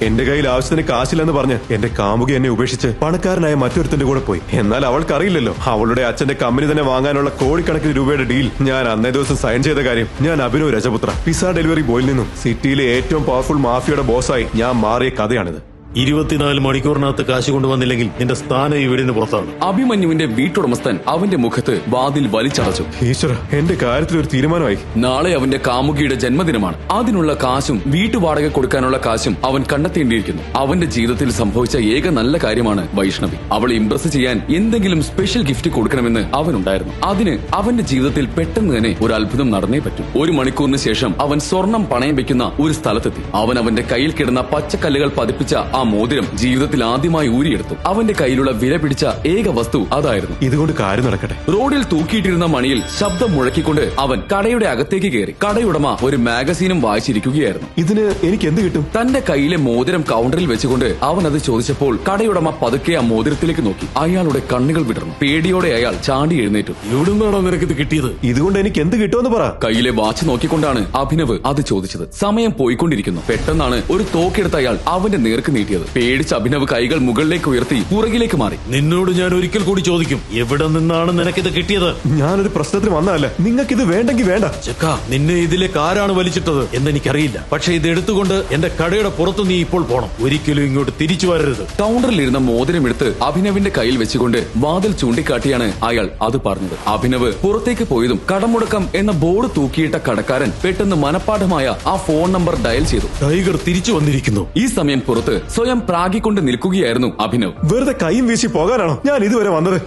എന്റെ കയ്യിൽ ആവശ്യത്തിന് കാശില്ലെന്ന് പറഞ്ഞ് എന്റെ കാമുകി എന്നെ ഉപേക്ഷിച്ച് പണക്കാരനായ മറ്റൊരുത്തിന്റെ കൂടെ പോയി. എന്നാൽ അവൾക്കറിയില്ലല്ലോ അവളുടെ അച്ഛന്റെ കമ്പനി തന്നെ വാങ്ങാനുള്ള കോടിക്കണക്കിന് രൂപയുടെ ഡീൽ ഞാൻ അന്നേ ദിവസം സൈൻ ചെയ്ത കാര്യം. ഞാൻ അഭിനവ് രജപുത്ര, പിസ്സ ഡെലിവറി ബോയിൽ നിന്നും സിറ്റിയിലെ ഏറ്റവും പവർഫുൾ മാഫിയയുടെ ബോസായി ഞാൻ മാറിയ കഥയാണിത്. 24 മണിക്കൂറിനകത്ത് കാശ് കൊണ്ടുവന്നില്ലെങ്കിൽ നിന്റെ സ്ഥാനം ഈ വീടിന് പുറത്താണ്. അഭിമന്യുവിന്റെ വീട്ടുടമസ്ഥൻ അവന്റെ മുഖത്ത് വാതിൽ വലിച്ചടച്ചു. ഈശ്വര, എന്റെ കാര്യത്തിൽ ഒരു തീരുമാനമായി. നാളെ അവന്റെ കാമുകിയുടെ ജന്മദിനമാണ്. അതിനുള്ള കാശും വീട്ടുവാടക കൊടുക്കാനുള്ള കാശും അവൻ കണ്ടെത്തേണ്ടിയിരിക്കുന്നു. അവന്റെ ജീവിതത്തിൽ സംഭവിച്ച ഏക നല്ല കാര്യമാണ് വൈഷ്ണവി. അവളെ ഇംപ്രസ് ചെയ്യാൻ എന്തെങ്കിലും സ്പെഷ്യൽ ഗിഫ്റ്റ് കൊടുക്കണമെന്ന് അവനുണ്ടായിരുന്നു. അതിന് അവന്റെ ജീവിതത്തിൽ പെട്ടെന്ന് തന്നെ ഒരു അത്ഭുതം നടന്നേ പറ്റൂ. 1 മണിക്കൂറിന് ശേഷം അവൻ സ്വർണം പണയം വെക്കുന്ന ഒരു സ്ഥലത്തെത്തി. അവൻ അവന്റെ കയ്യിൽ കിടന്ന പച്ചക്കല്ലുകൾ പതിപ്പിച്ച ആ മോതിരം ജീവിതത്തിൽ ആദ്യമായി ഊരിയെടുത്തു. അവന്റെ കയ്യിലുള്ള വില പിടിച്ച ഏക വസ്തു അതായിരുന്നു. ഇതുകൊണ്ട് കാര്യം നടക്കട്ടെ. റോഡിൽ തൂക്കിയിട്ടിരുന്ന മണിയിൽ ശബ്ദം മുഴക്കിക്കൊണ്ട് അവൻ കടയുടെ അകത്തേക്ക് കയറി. കടയുടമ ഒരു മാഗസീനും വായിച്ചിരിക്കുകയായിരുന്നു. ഇതിന് എനിക്ക് എന്ത് കിട്ടും? തന്റെ കയ്യിലെ മോതിരം കൗണ്ടറിൽ വെച്ചുകൊണ്ട് അവൻ അത് ചോദിച്ചപ്പോൾ കടയുടമ പതുക്കെ ആ മോതിരത്തിലേക്ക് നോക്കി. അയാളുടെ കണ്ണുകൾ വിടർന്നു. പേടിയോടെ അയാൾ ചാടി എഴുന്നേറ്റു. എവിടുന്നാണോ നിനക്ക് ഇത് കിട്ടിയത്? ഇതുകൊണ്ട് എനിക്ക് എന്ത് കിട്ടുമെന്ന് പറ. കയ്യിലെ വാച്ച് നോക്കിക്കൊണ്ടാണ് അഭിനവ് അത് ചോദിച്ചത്. സമയം പോയിക്കൊണ്ടിരിക്കുന്നു. പെട്ടെന്നാണ് ഒരു തോക്കെടുത്ത അയാൾ അവന്റെ നേർക്ക് നീട്ടിയത്. പേടിച്ച അഭിനവ് കൈകൾ മുകളിലേക്ക് ഉയർത്തി പുറകിലേക്ക് മാറി. നിന്നോട് ഞാൻ ഒരിക്കൽ കൂടി ചോദിക്കും, എവിടെ നിന്നാണ് നിനക്കിത് കിട്ടിയത്? ഞാനൊരു പ്രശ്നത്തിന് വന്നതല്ല. നിങ്ങൾക്ക് ഇത് വേണ്ടെങ്കിൽ വേണ്ട. ചെക്ക, നിന്നെ ഇതിലേക്ക് ആരാണ് വലിച്ചിട്ടത് എന്നെനിക്കറിയില്ല. പക്ഷെ ഇത് എടുത്തുകൊണ്ട് എന്റെ കടയുടെ പുറത്ത് നീ ഇപ്പോൾ പോണം. ഒരിക്കലും ഇങ്ങോട്ട് തിരിച്ചു വരരുത്. കൗണ്ടറിലിരുന്ന മോതിരം എടുത്ത് അഭിനവിന്റെ കയ്യിൽ വെച്ചുകൊണ്ട് വാതിൽ ചൂണ്ടിക്കാട്ടിയാണ് അയാൾ അത് പറഞ്ഞത്. അഭിനവ് പുറത്തേക്ക് പോയതും കടമുടക്കം എന്ന ബോർഡ് തൂക്കിയിട്ട കടക്കാരൻ പെട്ടെന്ന് മനഃപ്പാഠമായ ആ ഫോൺ നമ്പർ ഡയൽ ചെയ്തു. ടൈഗർ തിരിച്ചു വന്നിരിക്കുന്നു. ഈ സമയം പുറത്ത് സ്വയം പ്രാഗിക്കൊണ്ട് നിൽക്കുകയായിരുന്നു അഭിനവ്. വെറുതെ കൈയും വീശി പോകാനാണോ ഞാൻ ഇതുവരെ വന്നത്?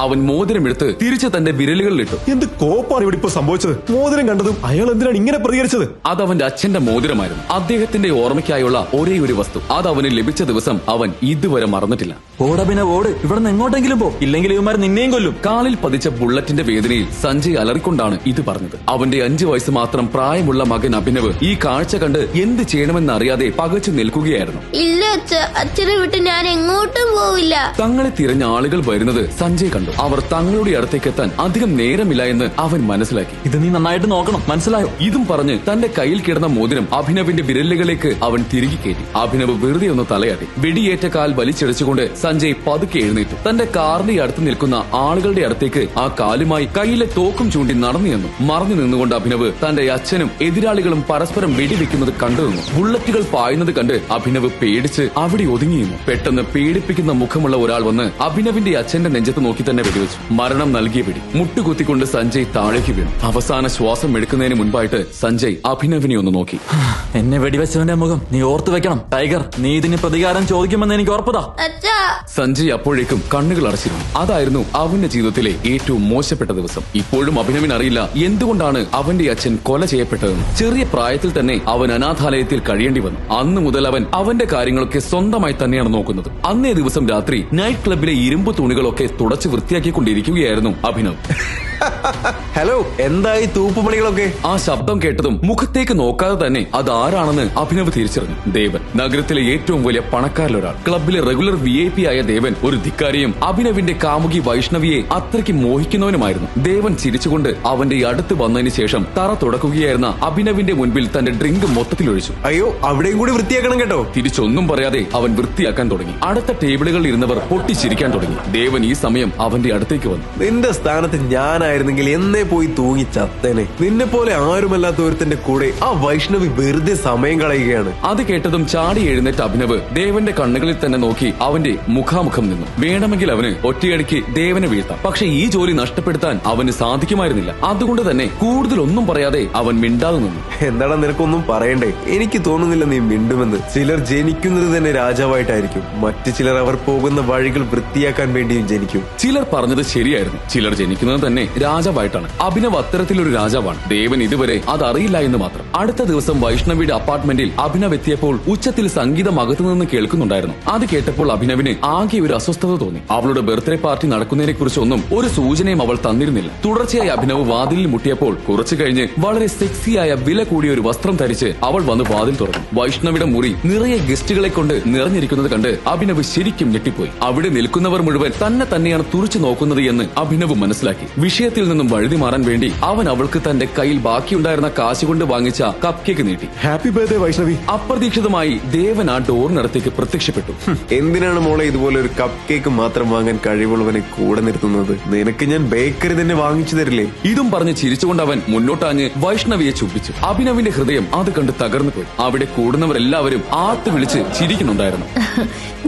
അവൻ മോതിരം എടുത്ത് തിരിച്ച് തന്റെ വിരലുകളിലിട്ടു. എന്ത് കോപ്പാണ് ഇവിടെ ഇപ്പൊ സംഭവിച്ചത്? മോതിരം കണ്ടതും അയാൾ എന്തിനാണ് ഇങ്ങനെ പ്രതികരിച്ചത്? അതവന്റെ അച്ഛന്റെ മോതിരമായിരുന്നു. അദ്ദേഹത്തിന്റെ ഓർമ്മയ്ക്കായുള്ള ഒരേ ഒരു വസ്തു. അത് അവന് ലഭിച്ച ദിവസം അവൻ ഇതുവരെ മറന്നിട്ടില്ല. ഓട് ഇവിടെ നിന്ന് എങ്ങോട്ടെങ്കിലും പോ, ഇല്ലെങ്കിൽ ഇവന്മാർ നിന്നെയും കൊല്ലും. കാലിൽ പതിച്ച ബുള്ളറ്റിന്റെ വേദനയിൽ സഞ്ജയ് അലറിക്കൊണ്ടാണ് ഇത് പറഞ്ഞത്. അവന്റെ 5 വയസ്സ് മാത്രം പ്രായമുള്ള മകൻ അഭിനവ് ഈ കാഴ്ച കണ്ട് എന്ത് ചെയ്യണമെന്നറിയാതെ പകച്ചു നിൽക്കുകയായിരുന്നു. ഇല്ല അച്ഛനെ വിട്ട് ഞാൻ എങ്ങോട്ടും പോവില്ല. തങ്ങളെ തിരഞ്ഞ ആളുകൾ വരുന്നത് സഞ്ജയ് കണ്ടു. അവർ തങ്ങളുടെ അടുത്തേക്ക് എത്താൻ അധികം നേരമില്ല എന്ന് അവൻ മനസ്സിലാക്കി. ഇത് നീ നന്നായിട്ട് നോക്കണം, മനസ്സിലായോ? ഇതും പറഞ്ഞ് തന്റെ കയ്യിൽ കിടന്ന മോതിരം അഭിനവിന്റെ വിരലുകളിലേക്ക് അവൻ തിരികെ കയറ്റി. അഭിനവ് വെറുതെ ഒന്ന് തലയാട്ടി. വെടിയേറ്റ കാൽ വലിച്ചെടിച്ചുകൊണ്ട് സഞ്ജയ് പതുക്കെ എഴുന്നേറ്റു. തന്റെ കാറിന്റെ അടുത്ത് നിൽക്കുന്ന ആളുകളുടെ അടുത്തേക്ക് ആ കാലുമായി കയ്യിലെ തോക്കും ചൂണ്ടി നടന്നു ചെന്നു. മറഞ്ഞു നിന്നുകൊണ്ട് അഭിനവ് തന്റെ അച്ഛനും എതിരാളികളും പരസ്പരം വെടിവെക്കുന്നത് കണ്ടു നിന്നു. ബുള്ളറ്റുകൾ പായുന്നത് കണ്ട് അഭിനവ് പേടിച്ച് അവിടെ ഒതുങ്ങിയിരുന്നു. പെട്ടെന്ന് പേടിപ്പിക്കുന്ന മുഖമുള്ള ഒരാൾ വന്ന് അഭിനവിന്റെ അച്ഛന്റെ നെഞ്ചത്ത് നോക്കി തന്നെ വെടിവെച്ചു. മരണം നൽകിയ വെടി മുട്ടുകുത്തിക്കൊണ്ട് സഞ്ജയ് താഴേക്ക് വീണു. അവസാന ശ്വാസം എടുക്കുന്നതിന് മുൻപായിട്ട് സഞ്ജയ് അഭിനവിനെ ഒന്ന് നോക്കി. എന്നെ വെടിവെച്ചവന്റെ മുഖം നീ ഓർത്തു വെക്കണം ടൈഗർ. നീ ഇതിന് പ്രതികാരം ചോദിക്കുമെന്ന് എനിക്ക് ഉറപ്പതാ. സഞ്ജയ് അപ്പോഴേക്കും കണ്ണുകൾ അടച്ചിരുന്നു. അതായിരുന്നു അവന്റെ ജീവിതത്തിലെ ഏറ്റവും മോശപ്പെട്ട ദിവസം. ഇപ്പോഴും അഭിനവിന് അറിയില്ല എന്തുകൊണ്ടാണ് അവന്റെ അച്ഛൻ കൊല ചെയ്യപ്പെട്ടതെന്ന്. ചെറിയ പ്രായത്തിൽ തന്നെ അവൻ അനാഥാലയത്തിൽ കഴിയേണ്ടി വന്നു. അന്നു മുതൽ അവൻ അവന്റെ കാര്യങ്ങളൊക്കെ സ്വന്തമായി തന്നെയാണ് നോക്കുന്നത്. അന്നേ ദിവസം രാത്രി നൈറ്റ് ക്ലബിലെ ഇരുമ്പ് തുണികളൊക്കെ തുടച്ച് വൃത്തിയാക്കിക്കൊണ്ടിരിക്കുകയായിരുന്നു അഭിനവ്. ഹലോ, എന്തായി തൂപ്പുപണികളൊക്കെ? ആ ശബ്ദം കേട്ടതും മുഖത്തേക്ക് നോക്കാതെ തന്നെ അതാരാണെന്ന് അഭിനവ് തിരിച്ചറിഞ്ഞു. ദേവൻ, നഗരത്തിലെ ഏറ്റവും വലിയ പണക്കാരിലൊരാൾ. ക്ലബിലെ റെഗുലർ VIP ആയ ദേവൻ ഒരു ധിക്കാരിയും അഭിനവിന്റെ കാമുകി വൈഷ്ണവിയെ അത്രയ്ക്ക് മോഹിക്കുന്നവനുമായിരുന്നു. ദേവൻ ചിരിച്ചുകൊണ്ട് അവന്റെ അടുത്ത് വന്നതിന് ശേഷം തറ തുടക്കുകയായിരുന്ന അഭിനവിന്റെ മുൻപിൽ തന്റെ ഡ്രിങ്ക് മൊത്തത്തിൽ ഒഴിച്ചു. അയ്യോ, അവിടെയും കൂടി വൃത്തിയാക്കണം കേട്ടോ. തിരിച്ചൊന്നും പറയാതെ അവൻ വൃത്തിയാക്കാൻ തുടങ്ങി. അടുത്ത ടേബിളുകളിൽ ഇരുന്നവർ പൊട്ടിച്ചിരിക്കാൻ തുടങ്ങി. ദേവൻ ഈ സമയം അവന്റെ അടുത്തേക്ക് വന്നു. നിന്റെ സ്ഥാനത്ത് ഞാനായിരുന്നെങ്കിൽ എന്നെ പോയി തൂങ്ങി ചത്തേനെ. നിന്നെ പോലെ ആരുമല്ലാത്ത ഒരുത്തന്റെ കൂടെ ആ വൈഷ്ണവി വെറുതെ സമയം കളയുകയാണ്. അത് കേട്ടതും ചാടി എഴുന്നേറ്റ അഭിനവ് ദേവന്റെ കണ്ണുകളിൽ തന്നെ നോക്കി അവന്റെ മുഖാമുഖം നിന്നു. വേണമെങ്കിൽ അവന് ഒറ്റയടിക്ക് ദേവനെ വീഴ്ത്താം. പക്ഷെ ഈ ജോലി നഷ്ടപ്പെടുത്താൻ അവന് സാധിക്കുമായിരുന്നില്ല. അതുകൊണ്ട് തന്നെ കൂടുതലൊന്നും പറയാതെ അവൻ മിണ്ടാതെ നിന്നു. എന്താടാ, നിനക്കൊന്നും പറയണ്ടേ? എനിക്ക് തോന്നുന്നില്ല നീ മിണ്ടുമെന്ന്. ചിലർ ജനിക്കുന്നത് തന്നെ രാജാവായിട്ടായിരിക്കും. മറ്റു ചിലർ അവർ പോകുന്ന വഴികൾ വൃത്തിയാക്കാൻ വേണ്ടിയും ജനിക്കും. ചിലർ പറഞ്ഞത് ശരിയായിരുന്നു. ചിലർ ജനിക്കുന്നത് തന്നെ രാജാവായിട്ടാണ്. അഭിനവ് അത്തരത്തിലൊരു രാജാവാണ്. ദേവൻ ഇതുവരെ അതറിയില്ല എന്ന് മാത്രം. അടുത്ത ദിവസം വൈഷ്ണവിയുടെ അപ്പാർട്ട്മെന്റിൽ അഭിനവ് എത്തിയപ്പോൾ ഉച്ചത്തിൽ സംഗീതം അകത്തുനിന്ന് കേൾക്കുന്നുണ്ടായിരുന്നു. അത് കേട്ടപ്പോൾ അഭിനവിന് ആകെ ഒരു അസ്വസ്ഥത തോന്നി. അവളുടെ ബർത്ത്ഡേ പാർട്ടി നടക്കുന്നതിനെ കുറിച്ചൊന്നും ഒരു സൂചനയും അവൾ തന്നിരുന്നില്ല. തുടർച്ചയായി അഭിനവ് വാതിലിൽ മുട്ടിയപ്പോൾ കുറച്ചു കഴിഞ്ഞ് വളരെ സെക്സിയായ വില കൂടിയ ഒരു വസ്ത്രം ധരിച്ച് അവൾ വന്ന് വാതിൽ തുറന്നു. വൈഷ്ണവിയുടെ മുറി നിറയെ ഗസ്റ്റുകളെ കൊണ്ട് നിറഞ്ഞിരിക്കുന്നത് കണ്ട് അഭിനവ് ശരിക്കും ഞെട്ടിപ്പോയി. അവിടെ നിൽക്കുന്നവർ മുഴുവൻ തന്നെ തന്നെയാണ് തുറച്ചു നോക്കുന്നത് എന്ന് അഭിനവ് മനസ്സിലാക്കി. വിഷയ വിഷയത്തിൽ നിന്നും വഴുതി മാറാൻ വേണ്ടി അവൻ അവൾക്ക് തന്റെ കയ്യിൽ ബാക്കിയുണ്ടായിരുന്ന കാശ് കൊണ്ട് വാങ്ങിച്ച കപ്പ് കേക്ക് നീട്ടി. Happy birthday Vaishnavi. അപ്രതീക്ഷിതമായി ദേവൻ ആ ഡോറിനടുത്തേക്ക് പ്രത്യക്ഷപ്പെട്ടു. എന്തിനാണ് മോളെ ഇതുപോലെ ഒരു കപ്പ് കേക്ക് മാത്രം വാങ്ങാൻ കഴിവുള്ളവനെ കൂടെ നിർത്തുന്നത്? നിനക്ക് ഞാൻ ബേക്കറി തന്നെ വാങ്ങിച്ചു തരില്ലേ? ഇതും പറഞ്ഞ് ചിരിച്ചുകൊണ്ട് അവൻ മുന്നോട്ടാഞ്ഞ് വൈഷ്ണവിയെ ചുംബിച്ചു. അഭിനവിന്റെ ഹൃദയം അത് കണ്ട് തകർന്നു പോയി. അവിടെ കൂടുന്നവരെല്ലാവരും ആർത്ത് വിളിച്ച് ചിരിക്കുന്നുണ്ടായിരുന്നു.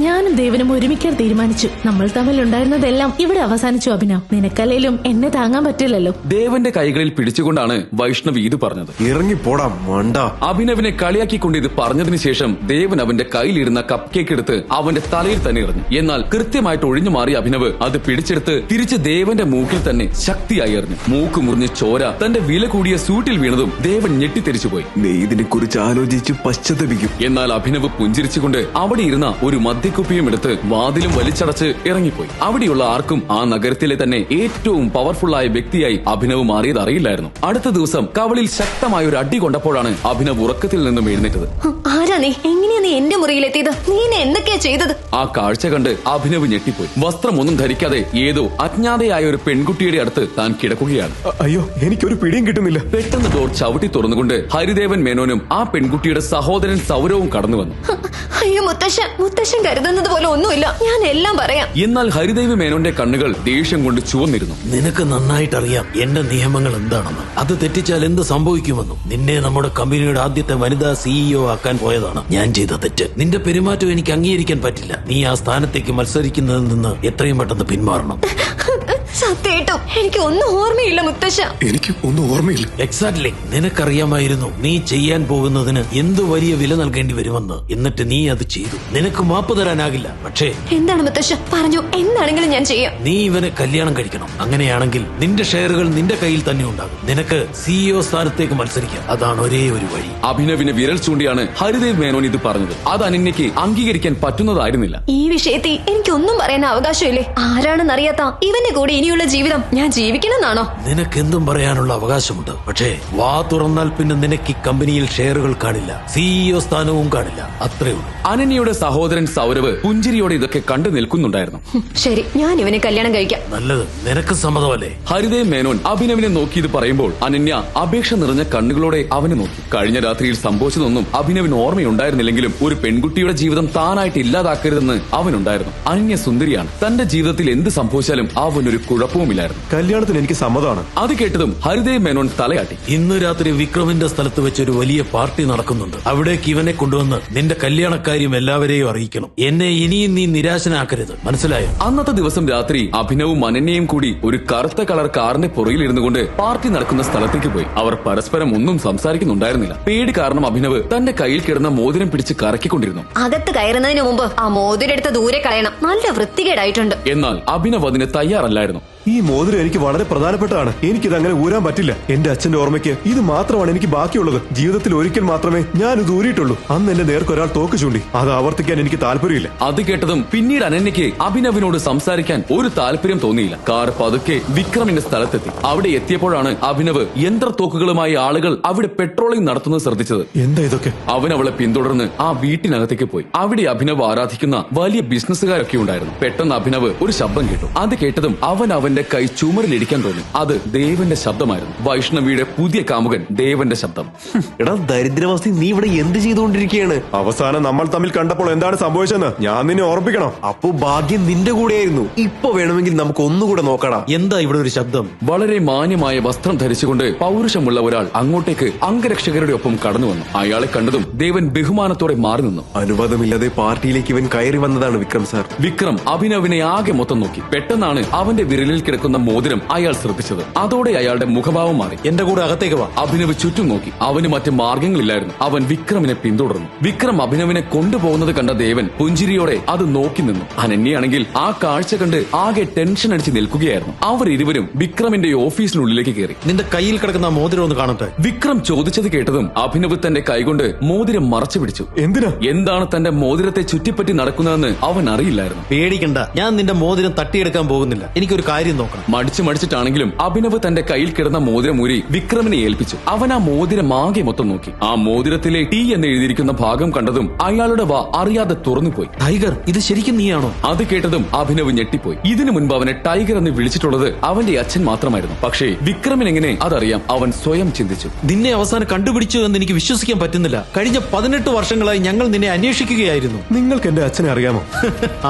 ഞാനും ദേവനും ഒരുമിക്കാൻ തീരുമാനിച്ചു. നമ്മൾ തമ്മിലുണ്ടായിരുന്നതെല്ലാം ഇവിടെ അവസാനിച്ചു. അഭിനവ്, നിനക്കല്ലേലും എന്നെ താങ്ങാൻ പറ്റില്ലല്ലോ. ദേവന്റെ കൈകളിൽ പിടിച്ചുകൊണ്ടാണ് വൈഷ്ണവി ഇത് പറഞ്ഞത്. ഇറങ്ങിപ്പോടാ മണ്ട. അഭിനവിനെ കളിയാക്കിക്കൊണ്ട് ഇത് പറഞ്ഞതിന് ശേഷം ദേവൻ അവന്റെ കയ്യിലിരുന്ന കപ്പ് കേക്ക് എടുത്ത് അവന്റെ തലയിൽ തന്നെ എറിഞ്ഞു. എന്നാൽ കൃത്യമായിട്ട് ഒഴിഞ്ഞു മാറിയ അഭിനവ് അത് പിടിച്ചെടുത്ത് തിരിച്ച് ദേവന്റെ മൂക്കിൽ തന്നെ ശക്തിയായി എറിഞ്ഞു. മൂക്ക് മുറിഞ്ഞ് ചോര തന്റെ വില കൂടിയ സൂട്ടിൽ വീണതും ദേവൻ ഞെട്ടിത്തെറിച്ചുപോയി. നീ ഇതിനെ കുറിച്ച് ആലോചിച്ച് പശ്ചാത്തപിക്കും. എന്നാൽ അഭിനവ് പുഞ്ചിരിച്ചുകൊണ്ട് അവിടെ ഇരുന്ന ഒരു മദ്യക്കുപ്പിയും എടുത്ത് വാതിലും വലിച്ചടച്ച് ഇറങ്ങിപ്പോയി. അവിടെയുള്ള ആർക്കും ആ നഗരത്തിലെ തന്നെ ഏറ്റവും പവർഫുള്ളായ വ്യക്തിയായി അഭിനവ് മാറിയത് അറിയില്ലായിരുന്നു. അടുത്ത ദിവസം കവളിൽ ശക്തമായ ഒരു അടി കൊണ്ടപ്പോഴാണ് അഭിനവ് ഉറക്കത്തിൽ നിന്നും എഴുന്നേറ്റത്. ആരാ നീ? എങ്ങനെയാ നീ എന്റെ മുറിയിലെത്തിയത്? നീ എന്നെ എന്തൊക്കെയാ ചെയ്തത്? ആ കാഴ്ച കണ്ട് അഭിനവ് ഞെട്ടിപ്പോയി. വസ്ത്രമൊന്നും ധരിക്കാതെ ഏതോ അജ്ഞാതയായ ഒരു പെൺകുട്ടിയുടെ അടുത്ത് താൻ കിടക്കുകയാണ്. അയ്യോ, എനിക്കൊരു പിടിയും കിട്ടുന്നില്ല. പെട്ടെന്ന് ഡോർ ചവിട്ടി തുറന്നുകൊണ്ട് ഹരിദേവൻ മേനോനും ആ പെൺകുട്ടിയുടെ സഹോദരൻ സൗരവും കടന്നു വന്നു. അയ്യോ മുത്തശ്ശൻ കരുതുന്നത് പോലെ ഒന്നുമില്ല. ഞാൻ എല്ലാം പറയാം. എന്നാൽ ഹരിദേവ് മേനോന്റെ കണ്ണുകൾ ദേഷ്യം കൊണ്ട് ചുവന്നിരുന്നു. നിനക്ക് നന്നായിട്ടറിയാം എന്റെ നിയമങ്ങൾ എന്താണെന്ന്. അത് തെറ്റിച്ചാൽ എന്ത് സംഭവിക്കുമെന്നും. നിന്നെ നമ്മുടെ കമ്പനിയുടെ ആദ്യത്തെ വനിതാ സിഇഒ ആക്കാൻ പോയതാണ് ഞാൻ ചെയ്ത തെറ്റ്. നിന്റെ പെരുമാറ്റം എനിക്ക് അംഗീകരിക്കാൻ പറ്റില്ല. നീ ആ സ്ഥാനത്തേക്ക് മത്സരിക്കുന്നതിൽ നിന്ന് എത്രയും പെട്ടെന്ന് പിന്മാറണം. സത്യായിട്ടും എനിക്ക് ഒന്നും ഓർമ്മയില്ല മുത്തശ്ശ. എനിക്ക് ഒന്നും ഓർമ്മയില്ല. എക്സാക്ട്ലി. നിനക്കറിയാമായിരുന്നു നീ ചെയ്യാൻ പോകുന്നതിന് എന്തു വലിയ വില നൽകേണ്ടി വരുമെന്ന്. എന്നിട്ട് നീ അത് ചെയ്തു. നിനക്ക് മാപ്പ് തരാനാകില്ല. പക്ഷേ എന്താണ് മുത്തശ്ശ? പറഞ്ഞു, എന്താണെങ്കിലും ഞാൻ ചെയ്യാം. നീ ഇവനെ കല്യാണം കഴിക്കണം. അങ്ങനെയാണെങ്കിൽ നിന്റെ ഷെയറുകൾ നിന്റെ കയ്യിൽ തന്നെ ഉണ്ടാകും. നിനക്ക് സിഇഒ സ്ഥാനത്തേക്ക് മത്സരിക്കാം. അതാണ് ഒരേ ഒരു വഴി. അഭിനവിന് വിരൽ ചൂണ്ടിയാണ് ഹരിദേവ് മേനോൻ ഇത് പറഞ്ഞത്. അത് അനന്യയ്ക്ക് അംഗീകരിക്കാൻ പറ്റുന്നതായിരുന്നില്ല. ഈ വിഷയത്തിൽ എനിക്കൊന്നും പറയാൻ അവകാശമില്ലേ? ആരാണെന്നറിയാത്ത ഇവന്റെ കൂടെ ഇനിയുള്ള ജീവിതം ഞാൻ ജീവിക്കണമെന്നാണോ? നിനക്ക് എന്തും പറയാനുള്ള അവകാശമുണ്ട്. പക്ഷേ വാ തുറന്നാൽ പിന്നെ നിനക്ക് ഈ കമ്പനിയിൽ ഷെയറുകൾ കാണില്ല, സിഇഒ സ്ഥാനവും കാണില്ല. അത്രേ ഉള്ളൂ. അനന്യയുടെ സഹോദരൻ സൗരവ് പുഞ്ചിരിയോടെ ഇതൊക്കെ കണ്ടു നിൽക്കുന്നുണ്ടായിരുന്നു. ശരി, ഞാൻ ഇവനെ കല്യാണം കഴിക്കാം. നല്ലത്. നിനക്ക് സമ്മതമല്ലേ? ഹരിദേവ് മേനോൻ അഭിനവിനെ നോക്കി ഇത് പറയുമ്പോൾ അനന്യ അപേക്ഷ നിറഞ്ഞ കണ്ണുകളോടെ അവനെ നോക്കി. കഴിഞ്ഞ രാത്രിയിൽ സംഭവിച്ചതൊന്നും അഭിനവിന് ഓർമ്മയുണ്ടായിരുന്നില്ലെങ്കിലും ഒരു പെൺകുട്ടിയുടെ ജീവിതം താനായിട്ട് ഇല്ലാതാക്കരുതെന്ന് അവനുണ്ടായിരുന്നു. അനന്യ സുന്ദരിയാണ്. തന്റെ ജീവിതത്തിൽ എന്ത് സംഭവിച്ചാലും അവനൊരു കുഴപ്പവുമില്ലായിരുന്നു. കല്യാണത്തിന് എനിക്ക് സമ്മതമാണ്. അത് കേട്ടതും ഹരിദേവ് മേനോൻ തലയാട്ടി. ഇന്ന് രാത്രി വിക്രമിന്റെ സ്ഥലത്ത് വെച്ച് ഒരു വലിയ പാർട്ടി നടക്കുന്നുണ്ട്. അവിടേക്ക് ഇവനെ കൊണ്ടുവന്ന് നിന്റെ കല്യാണക്കാര്യം എല്ലാവരെയും അറിയിക്കണം. എന്നെ ഇനിയും നീ നിരാശനാക്കരുത്. മനസ്സിലായോ? അന്നത്തെ ദിവസം രാത്രി അഭിനവും അനന്യയും കൂടി ഒരു കറുത്ത കളർ കാറിന്റെ പുറകിൽ ഇരുന്നു കൊണ്ട് പാർട്ടി നടക്കുന്ന സ്ഥലത്തേക്ക് പോയി. അവർ പരസ്പരം ഒന്നും സംസാരിക്കുന്നുണ്ടായിരുന്നില്ല. പേടി കാരണം അഭിനവ് തന്റെ കയ്യിൽ കിടന്ന മോതിരം പിടിച്ച് കറക്കിക്കൊണ്ടിരുന്നു. അകത്ത് കയറുന്നതിന് മുമ്പ് ആ മോതിരെടുത്ത് ദൂരെ കളയണം. നല്ല വൃത്തികേടായിട്ടുണ്ട്. എന്നാൽ അഭിനവ് അതിന് തയ്യാറല്ലായിരുന്നു. ഈ മോതിരം എനിക്ക് വളരെ പ്രധാനപ്പെട്ടതാണ്. എനിക്കിത് അങ്ങനെ ഊരാൻ പറ്റില്ല. എന്റെ അച്ഛന്റെ ഓർമ്മയ്ക്ക് ഇത് മാത്രമാണ് എനിക്ക് ബാക്കിയുള്ളത്. ജീവിതത്തിൽ ഒരിക്കൽ മാത്രമേ ഞാൻ ഇത് ഊരിയിട്ടുള്ളൂ. അന്ന് എന്റെ നേർക്ക് ഒരാൾ തോക്ക് ചൂണ്ടി. അത് ആവർത്തിക്കാൻ എനിക്ക് താല്പര്യമില്ല. അത് കേട്ടതും പിന്നീട് അനന്യയ്ക്ക് അഭിനവിനോട് സംസാരിക്കാൻ ഒരു താല്പര്യം തോന്നിയില്ല. കാർ പതുക്കെ വിക്രമിന്റെ സ്ഥലത്തെത്തി. അവിടെ എത്തിയപ്പോഴാണ് അഭിനവ് യന്ത്രത്തോക്കുകളുമായി ആളുകൾ അവിടെ പെട്രോളിംഗ് നടത്തുന്നത് ശ്രദ്ധിച്ചത്. എന്താ ഇതൊക്കെ? അവൻ അവളെ പിന്തുടർന്ന് ആ വീട്ടിനകത്തേക്ക് പോയി. അവിടെ അഭിനവ് ആരാധിക്കുന്ന വലിയ ബിസിനസ്സുകാരൊക്കെ ഉണ്ടായിരുന്നു. പെട്ടെന്ന് അഭിനവ് ഒരു ശബ്ദം കേട്ടു. അത് കേട്ടതും അവന്റെ കൈ ചുമരിലിടിക്കാൻ തോന്നി. അത് ദേവന്റെ ശബ്ദമായിരുന്നു. വൈഷ്ണവിയുടെ പുതിയ കാമുകൻ ദേവന്റെ ശബ്ദം. എടാ ദരിദ്രവാസി, നീ ഇവിടെ എന്ത് ചെയ്തുകൊണ്ടിരിക്കുകയാണ്? അവസാനം നമ്മൾ തമ്മിൽ കണ്ടപ്പോൾ എന്താണ് സംഭവിച്ചെന്ന് ഞാൻ നിന്നെ ഓർമ്മിക്കണം. അപ്പോ ഭാഗ്യം നിന്റെ കൂടെയായിരുന്നു. ഇപ്പൊ വേണമെങ്കിൽ നമുക്ക് ഒന്നുകൂടെ നോക്കണം. എന്താ ഇവിടെ ഒരു ശബ്ദം? വളരെ മാന്യമായ വസ്ത്രം ധരിച്ചുകൊണ്ട് പൗരുഷമുള്ള ഒരാൾ അങ്ങോട്ടേക്ക് അംഗരക്ഷകരുടെ ഒപ്പം കടന്നു വന്നു. അയാളെ കണ്ടതും ദേവൻ ബഹുമാനത്തോടെ മാറി നിന്നു. അനുവാദമില്ലാതെ പാർട്ടിയിലേക്ക് ഇവൻ കയറി വന്നതാണ് വിക്രം സാർ. വിക്രം അഭിനവിനെ ആകെ മൊത്തം നോക്കി. പെട്ടെന്നാണ് അവന്റെ വിരലിൽ കിടക്കുന്ന മോതിരം അയാൾ ശ്രദ്ധിച്ചത്. അതോടെ അയാളുടെ മുഖഭാവം മാറി. എന്റെ കൂടെ അകത്തേക്ക് വാ. അഭിനവ് ചുറ്റും നോക്കി. അവന് മറ്റ് മാർഗങ്ങളില്ലായിരുന്നു. അവൻ വിക്രമിനെ പിന്തുടർന്നു. വിക്രം അഭിനവിനെ കൊണ്ടുപോകുന്നത് കണ്ട ദേവൻ പുഞ്ചിരിയോടെ അത് നോക്കി നിന്നു. അനന്യയാണെങ്കിൽ ആ കാഴ്ച കണ്ട് ആകെ ടെൻഷൻ അടിച്ച് നിൽക്കുകയായിരുന്നു. അവർ ഇരുവരും വിക്രമിന്റെ ഓഫീസിനുള്ളിലേക്ക് കയറി. നിന്റെ കയ്യിൽ കിടക്കുന്ന മോതിരം ഒന്ന് കാണട്ടെ. വിക്രം ചോദിച്ചത് കേട്ടതും അഭിനവ് തന്റെ കൈകൊണ്ട് മോതിരം മറച്ചു പിടിച്ചു. എന്തിനാ? എന്താണ് തന്റെ മോതിരത്തെ ചുറ്റിപ്പറ്റി നടക്കുന്നതെന്ന് അവൻ അറിയില്ലായിരുന്നു. പേടിക്കണ്ട, ഞാൻ നിന്റെ മോതിരം തട്ടിയെടുക്കാൻ പോകുന്നില്ല. എനിക്കൊരു കാര്യം കാര്യം നോക്കണം. മടിച്ചിട്ടാണെങ്കിലും അഭിനവ് തന്റെ കയ്യിൽ കിടന്ന മോതിരം ഊരി വിക്രമിനെ ഏൽപ്പിച്ചു. അവൻ ആ മോതിരം ആകെ മൊത്തം നോക്കി. ആ മോതിരത്തിലെ ടി എന്ന് എഴുതിയിരിക്കുന്ന ഭാഗം കണ്ടതും അയാളുടെ വാ അറിയാതെ തുറന്നുപോയി. ടൈഗർ, ഇത് ശരിക്കും നീയാണോ? അത് കേട്ടതും അഭിനവ് ഞെട്ടിപ്പോയി. ഇതിനു മുൻപ് അവനെ ടൈഗർ എന്ന് വിളിച്ചിട്ടുള്ളത് അവന്റെ അച്ഛൻ മാത്രമായിരുന്നു. പക്ഷേ വിക്രമിനെങ്ങനെ അതറിയാം? അവൻ സ്വയം ചിന്തിച്ചു. നിന്നെ അവസാനം കണ്ടുപിടിച്ചു എന്ന് എനിക്ക് വിശ്വസിക്കാൻ പറ്റുന്നില്ല. കഴിഞ്ഞ 18 വർഷങ്ങളായി ഞങ്ങൾ നിന്നെ അന്വേഷിക്കുകയായിരുന്നു. നിങ്ങൾക്ക് എന്റെ അച്ഛനെ അറിയാമോ?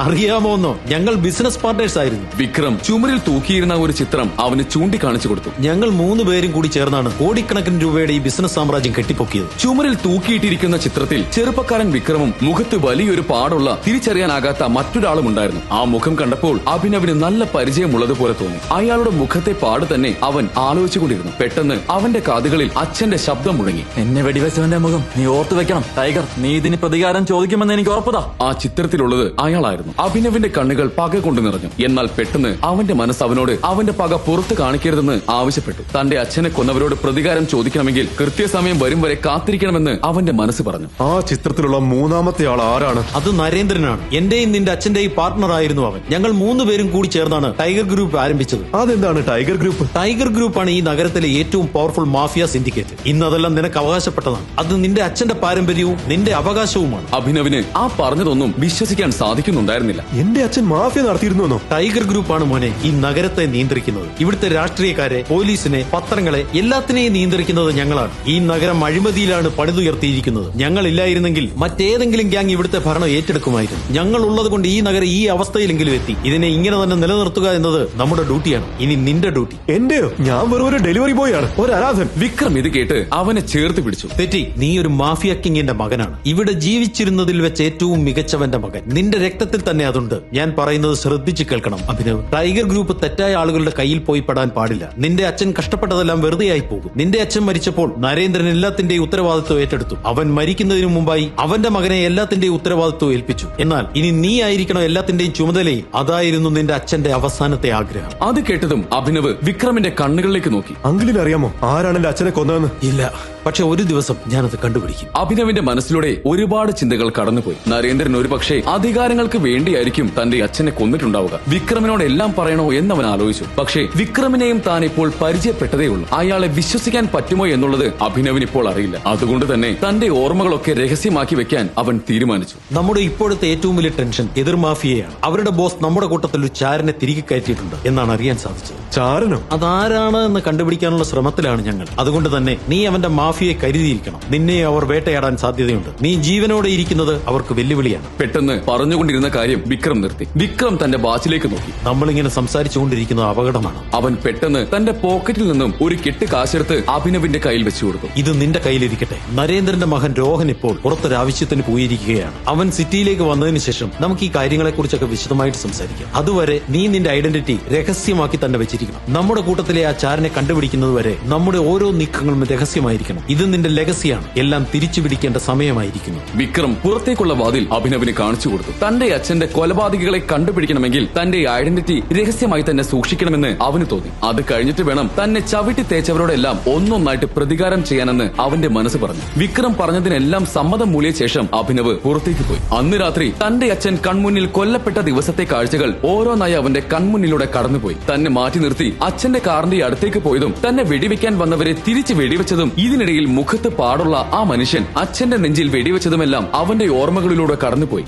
അറിയാമോന്നോ? ഞങ്ങൾ ബിസിനസ് പാർട്ട്നേഴ്സ് ആയിരുന്നു. വിക്രം ചുമരിൽ തൂക്കിയിരുന്ന ഒരു ചിത്രം അവന് ചൂണ്ടിക്കാണിച്ചു കൊടുത്തു. ഞങ്ങൾ 3 പേരും കൂടി ചേർന്നാണ് കോടിക്കണക്കിന് രൂപയുടെ ഈ ബിസിനസ് സാമ്രാജ്യം കെട്ടിപ്പൊക്കിയത്. ചുമരിൽ തൂക്കിയിട്ടിരിക്കുന്ന ചിത്രത്തിൽ ചെറുപ്പക്കാരൻ വിക്രമും മുഖത്ത് വലിയൊരു പാടുള്ള തിരിച്ചറിയാനാകാത്ത മറ്റൊരാളും ഉണ്ടായിരുന്നു. ആ മുഖം കണ്ടപ്പോൾ അഭിനവിന് നല്ല പരിചയമുള്ളതുപോലെ തോന്നി. അയാളുടെ മുഖത്തെ പാട് തന്നെ അവൻ ആലോചിച്ചുകൊണ്ടിരുന്നു. പെട്ടെന്ന് അവന്റെ കാതുകളിൽ അച്ഛന്റെ ശബ്ദം മുഴങ്ങി. എന്നെ വെടിവെച്ചവന്റെ മുഖം നീ ഓർത്തു വെക്കണം ടൈഗർ. നീ ഇതിന് പ്രതികാരം ചോദിക്കുമെന്ന് എനിക്ക് ഉറപ്പതാ. ആ ചിത്രത്തിലുള്ളത് അയാളായിരുന്നു. അഭിനവിന്റെ കണ്ണുകൾ പക കൊണ്ട് നിറഞ്ഞു. എന്നാൽ പെട്ടെന്ന് അവന്റെ മനസ്സ് അവനോട് അവന്റെ പക പുറത്ത് കാണിക്കരുതെന്ന് ആവശ്യപ്പെട്ടു. തന്റെ അച്ഛനെ കൊന്നവരോട് പ്രതികാരം ചോദിക്കണമെങ്കിൽ കൃത്യസമയം വരും വരെ കാത്തിരിക്കണമെന്ന് അവന്റെ മനസ്സ് പറഞ്ഞു. ആ ചിത്രത്തിലുള്ള 3ാമത്തെ ആൾ ആരാണ്? അത് നരേന്ദ്രനാണ്. എന്റെയും നിന്റെ അച്ഛന്റെയും പാർട്ട്ണർ ആയിരുന്നു അവൻ. ഞങ്ങൾ 3 പേരും കൂടി ചേർന്നാണ് ടൈഗർ ഗ്രൂപ്പ് ആരംഭിച്ചത്. അതെന്താണ് ടൈഗർ ഗ്രൂപ്പ്? ടൈഗർ ഗ്രൂപ്പാണ് ഈ നഗരത്തിലെ ഏറ്റവും പവർഫുൾ മാഫിയ സിൻഡിക്കേറ്റ്. ഇന്ന് അതെല്ലാം നിനക്ക് അവകാശപ്പെട്ടതാണ്. അത് നിന്റെ അച്ഛന്റെ പാരമ്പര്യവും നിന്റെ അവകാശവുമാണ്. അഭിനവിന് ആ പറഞ്ഞതൊന്നും വിശ്വസിക്കാൻ സാധിക്കുന്നുണ്ടായിരുന്നില്ല. എന്റെ അച്ഛൻ മാഫിയ നടത്തിയിരുന്നോ? ടൈഗർ ഗ്രൂപ്പാണ് മോനെ ഈ നഗരത്തെ നിയന്ത്രിക്കുന്നത്. ഇവിടുത്തെ രാഷ്ട്രീയക്കാരെ, പോലീസിനെ, പത്രങ്ങളെ എല്ലാത്തിനെയും നിയന്ത്രിക്കുന്നത് ഞങ്ങളാണ്. ഈ നഗരം അഴിമതിയിലാണ് പണിതുയർത്തിയിരിക്കുന്നത്. ഞങ്ങൾ ഇല്ലായിരുന്നെങ്കിൽ മറ്റേതെങ്കിലും ഗ്യാങ് ഇവിടുത്തെ ഭരണം ഏറ്റെടുക്കുമായിരുന്നു. ഞങ്ങൾ ഉള്ളത് കൊണ്ട് ഈ നഗരം ഈ അവസ്ഥയിലെങ്കിലും എത്തി. ഇതിനെ ഇങ്ങനെ തന്നെ നിലനിർത്തുക എന്നത് നമ്മുടെ ഡ്യൂട്ടിയാണ്. ഇനി നിന്റെ ഡ്യൂട്ടി. എന്റെയോ? ഞാൻ വെറും ഒരു ഡെലിവറി ബോയ് ആണ്, ഒരു അനാഥൻ. വിക്രം ഇത് കേട്ട് അവനെ ചേർത്ത് പിടിച്ചു. തെറ്റി. നീ ഒരു മാഫിയ കിങ്ങിന്റെ മകനാണ്. ഇവിടെ ജീവിച്ചിരുന്നതിൽ വെച്ച് ഏറ്റവും മികച്ചവന്റെ മകൻ. നിന്റെ രക്തത്തിൽ തന്നെ അതുണ്ട്. ഞാൻ പറയുന്നത് ശ്രദ്ധിച്ചു കേൾക്കണം അഭിനവ്. ടൈഗർ ഗ്രൂപ്പ് തെറ്റായ ആളുകളുടെ കയ്യിൽ പോയി പെടാൻ പാടില്ല. നിന്റെ അച്ഛൻ കഷ്ടപ്പെട്ടതെല്ലാം വെറുതെയായി പോകും. നിന്റെ അച്ഛൻ മരിച്ചപ്പോൾ നരേന്ദ്രൻ എല്ലാത്തിന്റെയും ഉത്തരവാദിത്വം ഏറ്റെടുത്തു. അവൻ മരിക്കുന്നതിനു മുമ്പായി അവന്റെ മകനെ എല്ലാത്തിന്റെയും ഉത്തരവാദിത്വം ഏൽപ്പിച്ചു. എന്നാൽ ഇനി നീ ആയിരിക്കണം എല്ലാത്തിന്റെയും ചുമതലയും. അതായിരുന്നു നിന്റെ അച്ഛന്റെ അവസാനത്തെ ആഗ്രഹം. അത് കേട്ടതും അഭിനവ് വിക്രമിന്റെ കണ്ണുകളിലേക്ക് നോക്കി. അങ്കിളിന് അറിയാമോ ആരാണ് എന്റെ അച്ഛനെ കൊന്നതെന്ന്? ഇല്ല, പക്ഷെ ഒരു ദിവസം ഞാനത് കണ്ടുപിടിക്കും. അഭിനവിന്റെ മനസ്സിലൂടെ ഒരുപാട് ചിന്തകൾ കടന്നുപോയി. നരേന്ദ്രൻ ഒരുപക്ഷെ അധികാരങ്ങൾക്ക് വേണ്ടിയായിരിക്കും തന്റെ അച്ഛനെ കൊന്നിട്ടുണ്ടാവുക. വിക്രമിനോട് എല്ലാം പറയണോ എന്നവൻ ആലോചിച്ചു. പക്ഷേ വിക്രമിനെയും താൻ ഇപ്പോൾ പരിചയപ്പെട്ടതേ ഉള്ളൂ. അയാളെ വിശ്വസിക്കാൻ പറ്റുമോ എന്നുള്ളത് അഭിനവിന് ഇപ്പോൾ അറിയില്ല. അതുകൊണ്ട് തന്നെ തന്റെ ഓർമ്മകളൊക്കെ രഹസ്യമാക്കി വെക്കാൻ അവൻ തീരുമാനിച്ചു. നമ്മുടെ ഇപ്പോഴത്തെ ഏറ്റവും വലിയ ടെൻഷൻ എതിർ മാഫിയയാണ്. അവരുടെ ബോസ് നമ്മുടെ കൂട്ടത്തിൽ ഒരു ചാരനെ തിരികെ കയറ്റിയിട്ടുണ്ട് എന്നാണ് അറിയാൻ സാധിച്ചത്. ചാരനോ? അതാരാണ് എന്ന് കണ്ടുപിടിക്കാനുള്ള ശ്രമത്തിലാണ് ഞങ്ങൾ. അതുകൊണ്ട് തന്നെ നീ അവന്റെ മാഫിയെ കരുതിയിരിക്കണം. നിന്നെ അവർ വേട്ടയാടാൻ സാധ്യതയുണ്ട്. നീ ജീവനോടെ ഇരിക്കുന്നത് അവർക്ക് വെല്ലുവിളിയാണ്. പെട്ടെന്ന് പറഞ്ഞുകൊണ്ടിരുന്ന കാര്യം വിക്രം നിർത്തി. വിക്രം തന്റെ വാച്ചിലേക്ക് നോക്കി. നമ്മളിങ്ങനെ സംസാരിച്ചുകൊണ്ടിരിക്കുന്നത് അപകടമാണ്. അവൻ പെട്ടെന്ന് തന്റെ പോക്കറ്റിൽ നിന്നും ഒരു കെട്ട് കാശെടുത്ത് അഭിനവിന്റെ കയ്യിൽ വെച്ചു കൊടുത്തു. ഇത് നിന്റെ കയ്യിലിരിക്കട്ടെ. നരേന്ദ്രന്റെ മകൻ രോഹൻ ഇപ്പോൾ പുറത്തൊരാവശ്യത്തിന് പോയിരിക്കുകയാണ്. അവൻ സിറ്റിയിലേക്ക് വന്നതിന് ശേഷം നമുക്ക് ഈ കാര്യങ്ങളെ കുറിച്ചൊക്കെ വിശദമായിട്ട് സംസാരിക്കാം. അതുവരെ നീ നിന്റെ ഐഡന്റിറ്റി രഹസ്യമാക്കി തന്നെ വെച്ചിരിക്കണം. നമ്മുടെ കൂട്ടത്തിലെ ആ ചാരനെ കണ്ടുപിടിക്കുന്നത് വരെ നമ്മുടെ ഓരോ നീക്കങ്ങളും രഹസ്യമായിരിക്കണം. ഇത് നിന്റെ ലെഗസിയാണ്. എല്ലാം തിരിച്ചു പിടിക്കേണ്ട സമയമായിരിക്കുന്നു. വിക്രം പുറത്തേക്കുള്ള വാതിൽ അഭിനവിന് കാണിച്ചു കൊടുത്തു. തന്റെ അച്ഛന്റെ കൊലപാതകികളെ കണ്ടുപിടിക്കണമെങ്കിൽ തന്റെ ഐഡന്റിറ്റി രഹസ്യമായി തന്നെ സൂക്ഷിക്കണമെന്ന് അവന് തോന്നി. അത് കഴിഞ്ഞിട്ട് വേണം തന്നെ ചവിട്ടി തേച്ചവരോടെല്ലാം ഒന്നൊന്നായിട്ട് പ്രതികാരം ചെയ്യാനെന്ന് അവന്റെ മനസ്സ് പറഞ്ഞു. വിക്രം പറഞ്ഞതിനെല്ലാം സമ്മതം മൂളിയ ശേഷം അഭിനവ് പുറത്തേക്ക് പോയി. അന്ന് രാത്രി തന്റെ അച്ഛൻ കൺമുന്നിൽ കൊല്ലപ്പെട്ട ദിവസത്തെ കാഴ്ചകൾ ഓരോന്നായി അവന്റെ കൺമുന്നിലൂടെ കടന്നുപോയി. തന്നെ മാറ്റി നിർത്തി അച്ഛന്റെ കാറിന്റെ അടുത്തേക്ക് പോയതും തന്നെ വെടിവെക്കാൻ വന്നവരെ തിരിച്ച് വെടിവെച്ചതും ഇതിനിടയിൽ മുഖത്ത് പാടുള്ള ആ മനുഷ്യൻ അച്ഛന്റെ നെഞ്ചിൽ വെടിവെച്ചതുമെല്ലാം അവന്റെ ഓർമ്മകളിലൂടെ കടന്നുപോയി.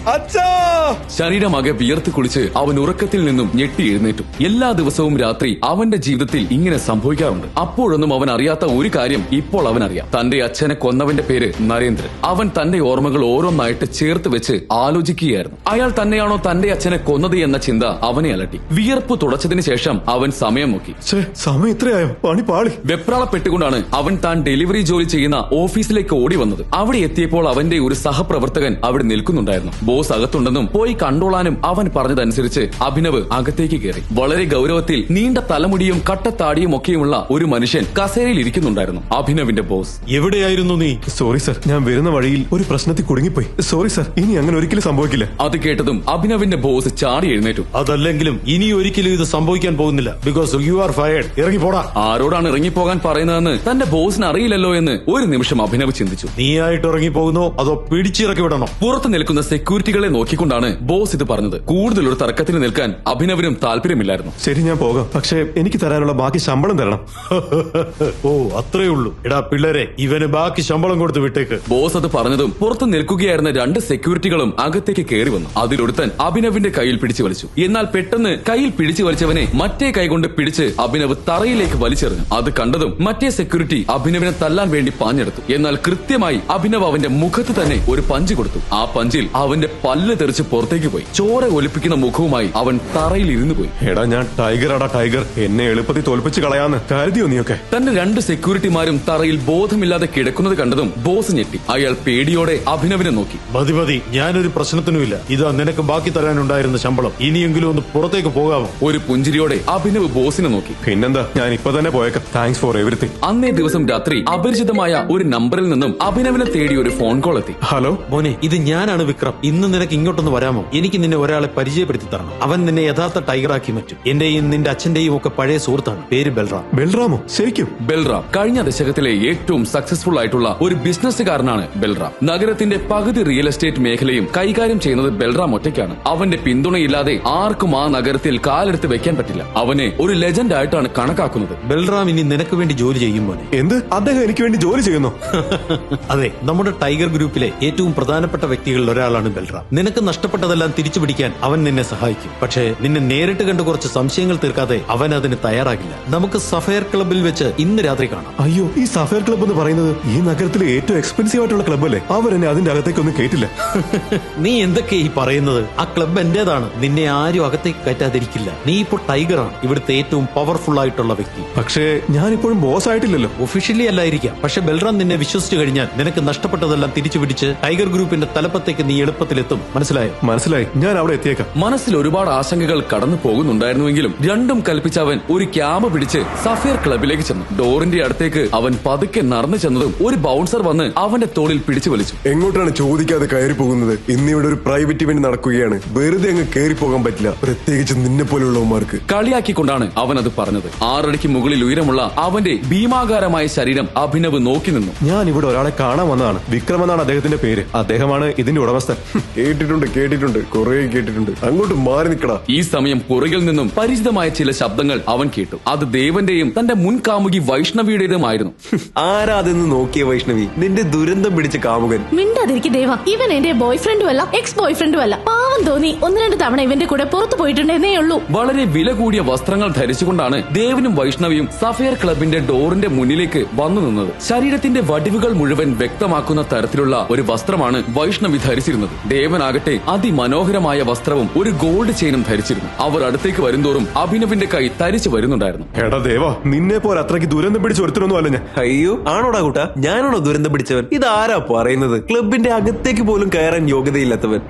ശരീരമാകെ വിയർത്ത് കുളിച്ച് അവൻ ഉറക്കത്തിൽ നിന്നും ഞെട്ടി എഴുന്നേറ്റു. എല്ലാ ദിവസവും രാത്രി അവന്റെ ജീവിതത്തിൽ ഇങ്ങനെ സംഭവിക്കാറുണ്ട്. അപ്പോഴൊന്നും അവൻ അറിയാത്ത ഒരു കാര്യം ഇപ്പോൾ അവൻ അറിയാം. തന്റെ അച്ഛനെ കൊന്നവന്റെ പേര് നരേന്ദ്രൻ. അവൻ തന്റെ ഓർമ്മകൾ ഓരോന്നായിട്ട് ചേർത്ത് വെച്ച് ആലോചിക്കുകയായിരുന്നു. അയാൾ തന്നെയാണോ തന്റെ അച്ഛനെ കൊന്നത് എന്ന ചിന്ത അവനെ അലട്ടി. വിയർപ്പ് തുടച്ചതിന് ശേഷം അവൻ സമയം നോക്കി. സമയം ഇത്രയായോ? പണി പാളി. വെപ്രാളപ്പെട്ടുകൊണ്ടാണ് അവൻ താൻ ഡെലിവറി ജോലി ചെയ്യുന്ന ഓഫീസിലേക്ക് ഓടി വന്നത്. അവിടെ എത്തിയപ്പോൾ അവന്റെ ഒരു സഹപ്രവർത്തകൻ അവിടെ നിൽക്കുന്നുണ്ടായിരുന്നു. ബോസ് അകത്തുണ്ടെന്നും പോയി കണ്ടോളാനും അവൻ പറഞ്ഞതനുസരിച്ച് അഭിനവ് അകത്തേക്ക് കയറി. വളരെ ഗൗരവത്തിൽ നീണ്ട തലമുടിയും കട്ടത്താടിയും ഒക്കെയുമുള്ള ഒരു മനുഷ്യൻ കസേരയിൽ ഇരിക്കുന്നുണ്ടായിരുന്നു. അഭിനവിന്റെ ബോസ്. എവിടെയായിരുന്നു നീ? സോറി സർ, ഞാൻ വരുന്ന വഴിയിൽ ഒരു പ്രശ്നത്തിൽ കുടുങ്ങിപ്പോയി. സോറി സർ, ഇനി അങ്ങനെ ഒരിക്കലും സംഭവിക്കില്ല. അത് കേട്ടതും അഭിനവിന്റെ ബോസ് ചാടി എഴുന്നേറ്റു. അതല്ലെങ്കിലും ഇനി ഒരിക്കലും ഇത് സംഭവിക്കാൻ പോകുന്നില്ല. Because you are fired. ഇറങ്ങിപ്പോടാ. ആരോടാണ് ഇറങ്ങിപ്പോകാൻ പറയുന്നതെന്ന് തന്റെ ബോസിന് അറിയില്ലല്ലോ ചെയ്യുമെന്ന് ഒരു നിമിഷം അഭിനവ് ചിന്തിച്ചു. നീയായിട്ട് ഇറങ്ങി പോകുന്നോ അതോ പിടിച്ചിറക്കി വിടണോ? പുറത്ത് നിൽക്കുന്ന സെക്യൂരിറ്റികളെ നോക്കിക്കൊണ്ടാണ് ബോസ് ഇത് പറഞ്ഞത്. കൂടുതൽ ഒരു തർക്കത്തിന് നിൽക്കാൻ അഭിനവിനും താല്പര്യമില്ലായിരുന്നു. ശരി, ഞാൻ പോകാം. പക്ഷേ എനിക്ക് തരാനുള്ള ബാക്കി ശമ്പളം തരണം. ഓ, അത്രേ ഉള്ളൂ. എടാ പിള്ളേരെ, ഇവന് ബാക്കി ശമ്പളം കൊടുത്ത് വിട്ടേക്ക്. ബോസ് അത് പറഞ്ഞതും പുറത്ത് നിൽക്കുകയായിരുന്ന 2 സെക്യൂരിറ്റികളും അകത്തേക്ക് കയറി വന്നു. അതിലൊരുത്തൻ അഭിനവിന്റെ കയ്യിൽ പിടിച്ചു വലിച്ചു. എന്നാൽ പെട്ടെന്ന് കയ്യിൽ പിടിച്ചു വലിച്ചവനെ മറ്റേ കൈകൊണ്ട് പിടിച്ച് അഭിനവ് തറയിലേക്ക് വലിച്ചെറിഞ്ഞു. അത് കണ്ടതും മറ്റേ സെക്യൂരിറ്റി അഭിനവിനെ തല്ലാൻ വേണ്ടി പാഞ്ഞെടുത്തു. എന്നാൽ കൃത്യമായി അഭിനവ് അവന്റെ മുഖത്ത് തന്നെ ഒരു പഞ്ച് കൊടുത്തു. ആ പഞ്ചിൽ അവന്റെ പല്ല് തെറിച്ച് പുറത്തേക്ക് പോയി. ചോര ഒലിപ്പിക്കുന്ന മുഖവുമായി അവൻ തറയിൽ ഇരുന്നു പോയി. എടാ, ഞാൻ ടൈഗറാടാ ടൈഗർ. എന്നെ എളുപ്പത്തിൽ തോൽപ്പിച്ച് കളയാന്ന് കരുതിയോ നീയൊക്കെ? തന്റെ 2 സെക്യൂരിറ്റിമാരും തറയിൽ ബോധമില്ലാതെ കിടക്കുന്നത് കണ്ടതും ബോസ് ഞെട്ടി. അയാൾ പേടിയോടെ അഭിനവിനെ നോക്കി. മതി മതി, ഞാനൊരു പ്രശ്നത്തിനുമില്ല. ഇതാ നിനക്ക് ബാക്കി തരാനുണ്ടായിരുന്ന ശമ്പളം. ഇനിയെങ്കിലും ഒന്ന് പുറത്തേക്ക് പോകാമോ? ഒരു പുഞ്ചിരിയോടെ അഭിനവ് ബോസിനെ നോക്കി. പിന്നെന്താ, ഞാൻ ഇപ്പൊ തന്നെ പോയേക്കാം. Thanks for everything. അന്നേ ദിവസം രാത്രി അപരിചിതമായ ഒരു നമ്പറിൽ നിന്നും അഭിനവിനെ തേടി ഒരു ഫോൺ കോൾ എത്തി. ഹലോ മോനെ, ഇത് ഞാനാണ് വിക്രം. ഇന്ന് നിനക്ക് ഇങ്ങോട്ടൊന്ന് വരാമോ? എനിക്ക് നിന്നെ ഒരാളെ പരിചയപ്പെടുത്തി തരണം. അവൻ നിന്നെ യഥാർത്ഥ ടൈഗറാക്കി മാറ്റും. എന്റെയും നിന്റെ അച്ഛന്റെയും ഒക്കെ പഴയ സുഹൃത്താണ്. പേര് ബൽറാം. ബൽറാമോ? ശരിക്കും? ബൽറാം കഴിഞ്ഞ ദശകത്തിലെ ഏറ്റവും സക്സസ്ഫുൾ ആയിട്ടുള്ള ഒരു ബിസിനസ്സുകാരനാണ് ബൽറാം. നഗരത്തിന്റെ പകുതി റിയൽ എസ്റ്റേറ്റ് മേഖലയും കൈകാര്യം ചെയ്യുന്നത് ബൽറാം ഒറ്റയ്ക്കാണ്. അവന്റെ പിന്തുണയില്ലാതെ ആർക്കും ആ നഗരത്തിൽ കാലെടുത്ത് വെക്കാൻ പറ്റില്ല. അവനെ ഒരു ലെജൻഡ് ആയിട്ടാണ് കണക്കാക്കുന്നത്. ബൽറാം ഇനി നിനക്ക് വേണ്ടി ജോലി ചെയ്യും മോനെ. എന്ത്? അദ്ദേഹം എനിക്ക് വേണ്ടി ജോലി ചെയ്യുന്നു? അതെ, നമ്മുടെ ടൈഗർ ഗ്രൂപ്പിലെ ഏറ്റവും പ്രധാനപ്പെട്ട വ്യക്തികളിൽ ഒരാളാണ് ബൽറാം. നിനക്ക് നഷ്ടപ്പെട്ടതെല്ലാം തിരിച്ചു പിടിക്കാൻ അവൻ നിന്നെ സഹായിക്കും. പക്ഷേ നിന്നെ നേരിട്ട് കണ്ട് കുറച്ച് സംശയങ്ങൾ തീർക്കാതെ അവൻ അതിന് തയ്യാറാകില്ല. നമുക്ക് സഫയർ ക്ലബിൽ വെച്ച് ഇന്ന് രാത്രി കാണാം. അയ്യോ, ഈ സഫയർ ക്ലബ്ബ് എന്ന് പറയുന്നത് ഈ നഗരത്തിലെ ഏറ്റവും എക്സ്പെൻസീവ് ആയിട്ടുള്ള ക്ലബ്ബ് അല്ലേ? അവരെന്നെ അതിന്റെ അകത്തേക്കൊന്നും കേട്ടില്ല. നീ എന്തൊക്കെ ഈ പറയുന്നത്? ആ ക്ലബ്ബ് എന്റേതാണ്. നിന്നെ ആരും അകത്തേക്ക് കയറ്റാതിരിക്കില്ല. നീ ഇപ്പോൾ ടൈഗറാണ്, ഇവിടുത്തെ ഏറ്റവും പവർഫുൾ ആയിട്ടുള്ള വ്യക്തി. പക്ഷേ ഞാനിപ്പോഴും ബോസ് ആയിട്ടില്ലല്ലോ. ഒഫീഷ്യലി അല്ലായിരിക്കാം, പക്ഷെ ബൽറാം നിന്നെ വിശ്വസിച്ചു കഴിഞ്ഞാൽ നിനക്ക് നഷ്ടപ്പെട്ടതെല്ലാം തിരിച്ചു പിടിച്ച് ടൈഗർ ഗ്രൂപ്പിന്റെ തലപ്പത്തേക്ക് നീ എളുപ്പത്തിലെത്തും. മനസ്സിലായോ? മനസ്സിലായി, ഞാൻ അവിടെ എത്തിയേക്കാം. മനസ്സിൽ ഒരുപാട് ആശങ്കകൾ കടന്നു പോകുന്നുണ്ടായിരുന്നുവെങ്കിലും രണ്ടും കൽപ്പിച്ച് അവൻ ഒരു ക്യാബ് പിടിച്ച് സഫയർ ക്ലബിലേക്ക് ചെന്നു. ഡോറിന്റെ അടുത്തേക്ക് അവൻ പതുക്കെ നടന്നു ചെന്നതും ഒരു ബൗൺസർ വന്ന് അവന്റെ തോളിൽ പിടിച്ചു വലിച്ചു. എങ്ങോട്ടാണ് ചോദിക്കാതെ കയറി പോകുന്നത്? ഇന്നിവിടെ ഒരു പ്രൈവറ്റ് ഇവന്റ് നടക്കുകയാണ്. വെറുതെ അങ്ങ് കയറി പോകാൻ പറ്റില്ല, പ്രത്യേകിച്ച് നിന്നെ പോലുള്ളവന്മാർക്ക്. കളിയാക്കിക്കൊണ്ടാണ് അവൻ അത് പറഞ്ഞത്. 6 അടിക്ക് മുകളിൽ ഉയരമുള്ള അവന്റെ ഭീമാകാരമായ ശരീരം അഭിനവ് നോക്കി നിന്നു. ഞാൻ ഇവിടെ ഒരാളെ കാണാൻ വന്നതാണ്. വിക്രം എന്നാണ് അദ്ദേഹത്തിന്റെ പേര്. അദ്ദേഹമാണ് ഇതിന്റെ ഉടമസ്ഥൻ. കേട്ടിട്ടുണ്ട്, കുറെ കേട്ടിട്ടുണ്ട്. അങ്ങോട്ട് മാറി നിൽക്കടാ. ഈ സമയം പുറകിൽ നിന്നും പരിചിതമായ ചില ശബ്ദങ്ങൾ അവൻ കേട്ടു. അത് ദേവന്റെയും തന്റെ മുൻ കാമുകി വൈഷ്ണവിയുടേതുമായിരുന്നു. ആരാ അതെന്ന് നോക്കിയ വൈഷ്ണവി? നിന്റെ ദുരന്തം പിടിച്ച കാമുകൻ. മിണ്ടാതിരിക്കും ദേവ. ഇവൻ എന്റെ ബോയ് ഫ്രണ്ടും അല്ല, എക്സ് ബോയ് ഫ്രണ്ടും അല്ല. പാവം തോന്നി 1-2 തവണ ഇവന്റെ കൂടെ പുറത്തു പോയിട്ടുണ്ടെന്നേ ഉള്ളൂ. വളരെ വില കൂടിയ വസ്ത്രങ്ങൾ ധരിച്ചുകൊണ്ടാണ് ദേവനും വൈഷ്ണവിയും സഫയർ ക്ലബിന്റെ ഡോറിന്റെ മുന്നിലേക്ക് വന്നു നിന്നത്. ശരീരത്തിന്റെ വടിവുകൾ മുഴുവൻ വ്യക്തമാക്കുന്ന തരത്തിലുള്ള ഒരു വസ്ത്രമാണ് വൈഷ്ണവി ധരിച്ചിരുന്നത്. ദേവനാകട്ടെ അതിമനോഹരമായ വസ്ത്രവും ഒരു ഗോൾഡ് ചെയിനും ധരിച്ചിരുന്നു. അവർ അടുത്തേക്ക് വരുന്തോറും അഭിനവിന്റെ കൈ തരിച്ചു വരുന്നുണ്ടായിരുന്നു. എടാ ദേവ, നിന്നെ പോലെ അത്രയ്ക്ക് ദുരന്തം പിടിച്ച് ഒരുത്തരൊന്നും അല്ല ഞാൻ. അയ്യോ, ആണോടാ കൂട്ടാ? ഞാനാണോ ദുരന്തം പിടിച്ചവൻ? ഇതാരാ പറയുന്നത്? ക്ലബിന്റെ അകത്തേക്ക് പോലും കയറാൻ യോഗ്യതയില്ലാത്തവൻ.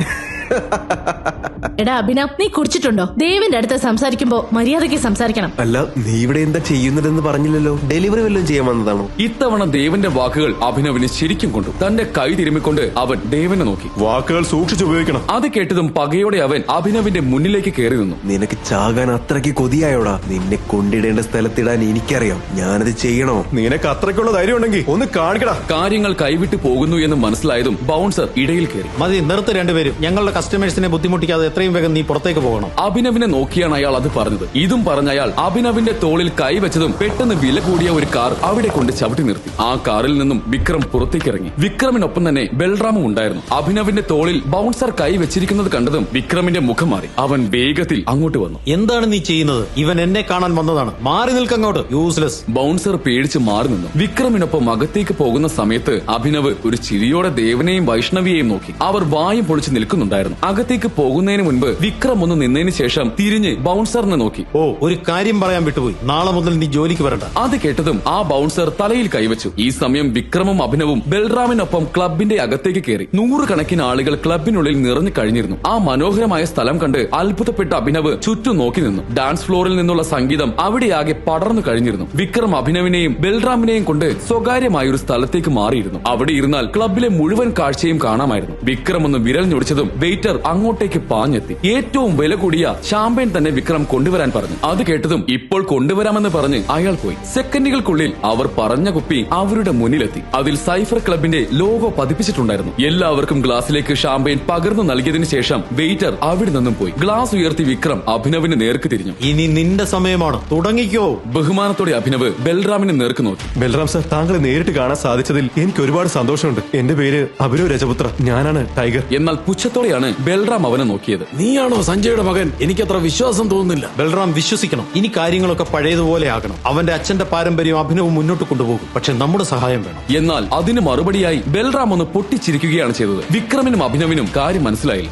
എടാ അഭിനവ്, നീ കുടിച്ചിട്ടുണ്ടോ? ദേവിന്റെ അടുത്ത് സംസാരിക്കുമ്പോ മര്യാദയ്ക്ക് സംസാരിക്കണം. അല്ല, നീ ഇവിടെ എന്താ ചെയ്യുന്നതെന്ന് പറഞ്ഞില്ലല്ലോ. ഡെലിവറി വല്ലതും ചെയ്യാൻ വന്നതാണോ? ഇത്തവണ ദേവന്റെ വാക്കുകൾ അഭിനവിനെ ശരിക്കും കൊണ്ടു. തന്റെ കൈ തിരുമ്മിക്കൊണ്ട് അവൻ ദേവനെ നോക്കി. വാക്കുകൾ സൂക്ഷിച്ചുപയോഗിക്കണം. അത് കേട്ടതും പകയോടെ അവൻ അഭിനവിന്റെ മുന്നിലേക്ക് കയറി നിന്നു. നിനക്ക് ചാകാൻ അത്രയ്ക്ക് കൊതിയായോടാ? നിന്നെ കൊണ്ടിടേണ്ട സ്ഥലത്തിടാൻ എനിക്കറിയാം. ഞാനത് ചെയ്യണോ? നിനക്ക് അത്രയ്ക്കുള്ള ധൈര്യം ഉണ്ടെങ്കിൽ ഒന്ന് കാണിക്കടാ. കാര്യങ്ങൾ കൈവിട്ടു പോകുന്നു എന്ന് മനസ്സിലായതും ബൗൺസർ ഇടയിൽ കയറി. മതി, നിർത്ത് രണ്ടുപേരും. ഞങ്ങളുടെ കസ്റ്റമേഴ്സിനെ ബുദ്ധിമുട്ടിക്കാതെ എത്രയും വേഗം നീ പുറത്തേക്ക് പോകണം. അഭിനവിനെ നോക്കിയാണ് അയാൾ അത് പറഞ്ഞത്. ഇതും പറഞ്ഞ അയാൾ അഭിനവിന്റെ തോളിൽ കൈവച്ചതും പെട്ടെന്ന് വില കൂടിയ ഒരു കാർ അവിടെ കൊണ്ട് ചവിട്ടി നിർത്തി. ആ കാറിൽ നിന്നും വിക്രം പുറത്തേക്ക് ഇറങ്ങി. വിക്രമിനൊപ്പം തന്നെ ബൽറാമും ഉണ്ടായിരുന്നു. അഭിനവിന്റെ തോളിൽ ബൗൺസർ കൈ വെച്ചിരിക്കുന്നത് കണ്ടതും വിക്രമിന്റെ മുഖം മാറി. അവൻ വേഗത്തിൽ അങ്ങോട്ട് വന്നു. എന്താണ് നീ ചെയ്യുന്നത്? ഇവൻ എന്നെ കാണാൻ വന്നതാണ്. മാറി നിൽക്കങ്ങോട്ട്, യൂസ്ലെസ്. ബൗൺസർ പേടിച്ച് മാറി നിന്നു. വിക്രമിനൊപ്പം അകത്തേക്ക് പോകുന്ന സമയത്ത് അഭിനവ് ഒരു ചിരിയോടെ ദേവനെയും വൈഷ്ണവിയെയും നോക്കി. അവർ വായും പൊളിച്ച് നിൽക്കുന്നുണ്ടായിരുന്നു. അകത്തേക്ക് പോകുന്നതിന് മുൻപ് വിക്രം ഒന്ന് നിന്നതിന് ശേഷം തിരിഞ്ഞ് ബൗൺസറിനെ നോക്കി. ഓ, ഒരു കാര്യം പറയാൻ വിട്ടുപോയി. നാളെ മുതൽ നീ ജോലിക്ക് വരണ്ട. അത് കേട്ടതും ആ ബൗൺസർ തലയിൽ കൈവച്ചു. ഈ സമയം വിക്രമും അഭിനവും ബൽറാമിനൊപ്പം ക്ലബിന്റെ അകത്തേക്ക് കയറി. 100 കണക്കിന് ആളുകൾ ക്ലബിനുള്ളിൽ നിറഞ്ഞു കഴിഞ്ഞിരുന്നു. ആ മനോഹരമായ സ്ഥലം കണ്ട് അത്ഭുതപ്പെട്ട അഭിനവ് ചുറ്റും നോക്കി നിന്നു. ഡാൻസ് ഫ്ലോറിൽ നിന്നുള്ള സംഗീതം അവിടെയാകെ പടർന്നു കഴിഞ്ഞിരുന്നു. വിക്രം അഭിനവിനെയും ബൽറാമിനെയും കൊണ്ട് സ്വകാര്യമായ ഒരു സ്ഥലത്തേക്ക് മാറിയിരുന്നു. അവിടെ ഇരുന്നാൽ ക്ലബിലെ മുഴുവൻ കാഴ്ചയും കാണാമായിരുന്നു. വിക്രം ഒന്ന് വിരൽ ഞൊടിച്ചതും വെയിറ്റർ അങ്ങോട്ടേക്ക് പാഞ്ഞെത്തി. ഏറ്റവും വില കൂടിയ ഷാമ്പയിൻ തന്നെ വിക്രം കൊണ്ടുവരാൻ പറഞ്ഞു. അത് കേട്ടതും ഇപ്പോൾ കൊണ്ടുവരാമെന്ന് പറഞ്ഞ് അയാൾ പോയി. സെക്കൻഡുകൾക്കുള്ളിൽ അവർ പറഞ്ഞ കുപ്പി അവരുടെ മുന്നിലെത്തി. അതിൽ സൈഫർ ക്ലബിന്റെ ലോഗോ പതിപ്പിച്ചിട്ടുണ്ടായിരുന്നു. എല്ലാവർക്കും ഗ്ലാസിലേക്ക് ഷാമ്പയിൻ പകർന്നു നൽകിയതിനു ശേഷം വെയിറ്റർ അവിടെ നിന്നും പോയി. ഗ്ലാസ് ഉയർത്തി വിക്രം അഭിനവിന് നേർക്ക് തിരിഞ്ഞു. ഇനി നിന്റെ സമയമാണ്, തുടങ്ങിക്കോ. ബഹുമാനത്തോടെ അഭിനവ് ബൽറാമിനെ നേർക്ക് നോക്കി. ബൽറാം സർ, താങ്കളെ നേരിട്ട് കാണാൻ സാധിച്ചതിൽ എനിക്ക് ഒരുപാട് സന്തോഷമുണ്ട്. എന്റെ പേര് അഭിനവ് രജപുത്ര, ഞാനാണ് ടൈഗർ. എന്നാൽ പുച്ഛത്തോടെയാണ് ബൽറാം അവനെ നോക്കിയത്. നീയാണോ സഞ്ജയുടെ മകൻ? എനിക്കത്ര വിശ്വാസം തോന്നുന്നില്ല. ബൽറാം, വിശ്വസിക്കണം. ഇനി കാര്യങ്ങളൊക്കെ പഴയതുപോലെ ആകണം. അവന്റെ അച്ഛന്റെ പാരമ്പര്യം അഭിനവ് മുന്നോട്ട് കൊണ്ടുപോകും. പക്ഷെ നമ്മുടെ സഹായം വേണം. എന്നാൽ അതിന് മറുപടിയായി ബൽറാം ഒന്ന് പൊട്ടിച്ചിരിക്കുകയാണ് ചെയ്തത്. വിക്രമിനും അഭിനവിനും കാര്യം മനസ്സിലായില്ല.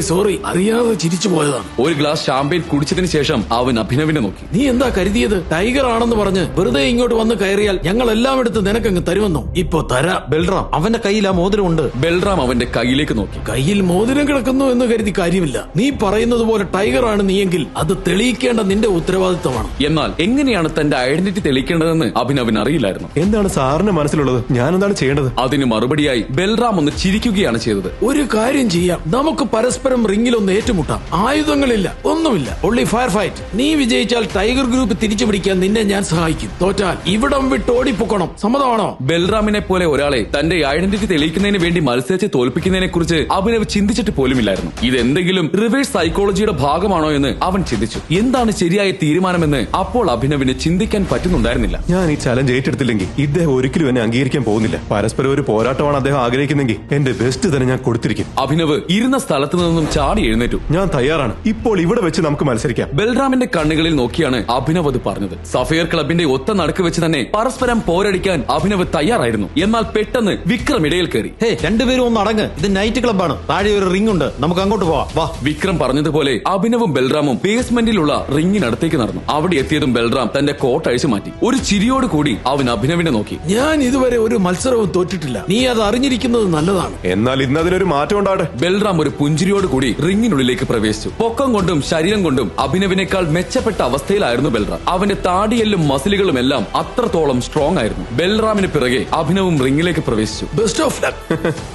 സോറി, അറിയാതെ ചിരിച്ചു പോയതാണ്. ഒരു ഗ്ലാസ് ഷാമ്പയിൻ കുടിച്ചതിന് ശേഷം അവൻ അഭിനവിനെ നോക്കി. നീ എന്താ കരുതിയത്? ടൈഗർ ആണെന്ന് പറഞ്ഞ് വെറുതെ ഇങ്ങോട്ട് വന്ന് കയറിയാൽ ഞങ്ങൾ എല്ലാം എടുത്ത് നിനക്കങ്ങ് തരുമെന്നോ? ഇപ്പൊ തരാം. ബൽറാം, അവന്റെ കയ്യിൽ ആ മോതിരമുണ്ട്. ബൽറാം അവന്റെ കയ്യിലേക്ക് നോക്കി. കയ്യിൽ മോതിരം കിടക്കുന്നു എന്ന് കരുതി കാര്യമില്ല. നീ പറയുന്നത് പോലെ ടൈഗർ ആണ് നീയെങ്കിൽ അത് തെളിയിക്കേണ്ട നിന്റെ ഉത്തരവാദിത്തമാണ്. എന്നാൽ എങ്ങനെയാണ് തന്റെ ഐഡന്റിറ്റി തെളിയിക്കേണ്ടതെന്ന് അഭിനവിന് അറിയില്ലായിരുന്നു. എന്താണ് സാറിന്റെ മനസ്സിലുള്ളത്? ഞാൻ എന്താണ് ചെയ്യേണ്ടത്? അതിന് മറുപടിയായി ബൽറാം ഒന്ന് ചിരിക്കുകയാണ് ചെയ്തത്. ഒരു കാര്യം ചെയ്യാം, നമുക്ക് പരസ്പരം റിംഗിലൊന്ന് ഏറ്റുമുട്ടാം. ആയുധങ്ങളില്ല, ഒന്നുമില്ല, ഒള്ളി ഫയർ ഫൈറ്റ്. നീ വിജയിച്ചാൽ ടൈഗർ ഗ്രൂപ്പ് തിരിച്ചു പിടിക്കാൻ നിന്നെ ഞാൻ സഹായിക്കും. തോറ്റാൽ ഇവിടം വിട്ട് ഓടിപ്പൊക്കണം. സമ്മതമാണോ? ബൽറാമിനെ പോലെ ഒരാളെ തന്റെ ഐഡന്റിറ്റി തെളിയിക്കുന്നതിന് വേണ്ടി മത്സരിച്ച് തോൽപ്പിക്കുന്നതിനെ കുറിച്ച് അഭിനവ് ചിന്തിച്ചിട്ട് പോലുമില്ലായിരുന്നു. ഇതെന്തെങ്കിലും റിവേഴ്സ് സൈക്കോളജിയുടെ ഭാഗമാണോ എന്ന് അവൻ ചിന്തിച്ചു. എന്താണ് ശരിയായ തീരുമാനമെന്ന് അപ്പോൾ അഭിനവിന് ചിന്തിക്കാൻ പറ്റുന്നുണ്ടായിരുന്നില്ല. ഞാൻ ഈ ചലഞ്ച് ഏറ്റെടുത്തില്ലെങ്കിൽ ഇദ്ദേഹം ഒരിക്കലും എന്നെ അംഗീകരിക്കാൻ പോകുന്നില്ല. പരസ്പരം ഒരു പോരാട്ടമാണ് അദ്ദേഹം ആഗ്രഹിക്കുന്നെങ്കിൽ എന്റെ ബെസ്റ്റ് തന്നെ ഞാൻ കൊടുത്തിരിക്കും. അഭിനവ് ഇരുന്ന സ്ഥലത്ത് നിന്നും ചാടി എഴുന്നേറ്റു. ഞാൻ തയ്യാറാണ്. ഇപ്പോൾ ഇവിടെ വെച്ച് നമുക്ക് മത്സരിക്കാം. ബൽറാമിന്റെ കണ്ണുകളിൽ നോക്കിയാണ് അഭിനവ് അത് പറഞ്ഞത്. സഫയർ ക്ലബിന്റെ ഒത്ത നടുക്ക് വെച്ച് തന്നെ പരസ്പരം പോരടിക്കാൻ അഭിനവ് തയ്യാറായിരുന്നു. എന്നാൽ പെട്ടെന്ന് വിക്രം ഇടയിൽ കയറി. ഹേ, രണ്ടുപേരും ഒന്ന് അടങ്ങ്. ഇത് നൈറ്റ് ക്ലബ്ബാണ്. താഴെ ഒരു റിംഗ് ഉണ്ട്, നമുക്ക് അങ്ങോട്ട് പോവാം. വാ. വിക്രം പറഞ്ഞതുപോലെ അഭിനവും ബൽറാമും ബേസ്മെന്റിലുള്ള റിംഗിനടുത്തേക്ക് നടന്നു. അവിടെ എത്തിയതും ബൽറാം തന്റെ കോട്ട് അഴിച്ചു മാറ്റി. ഒരു ചിരിയോട് കൂടി അവൻ അഭിനവിനെ നോക്കി. ഞാൻ ഇതുവരെ ഒരു മത്സരവും തോറ്റിട്ടില്ല. നീ അത് അറിഞ്ഞിരിക്കുന്നത് നല്ലതാണ്. എന്നാൽ ഇന്ന് അതിനൊരു മാറ്റം ഉണ്ടാകട്ടെ. ബൽറാം ഒരു പുഞ്ചിരിയോട് കൂടി റിംഗിനുള്ളിലേക്ക് പ്രവേശിച്ചു. പൊക്കം കൊണ്ടും ശരീരം കൊണ്ടും അഭിനവിനേക്കാൾ മെച്ചപ്പെട്ട അവസ്ഥയിലായിരുന്നു ബൽറാം. അവന്റെ താടിയെല്ലും മസിലുകളും എല്ലാം അത്രത്തോളം സ്ട്രോങ് ആയിരുന്നു. ബൽറാമിന് പിറകെ അഭിനവും റിംഗിലേക്ക് പ്രവേശിച്ചു. Best of luck.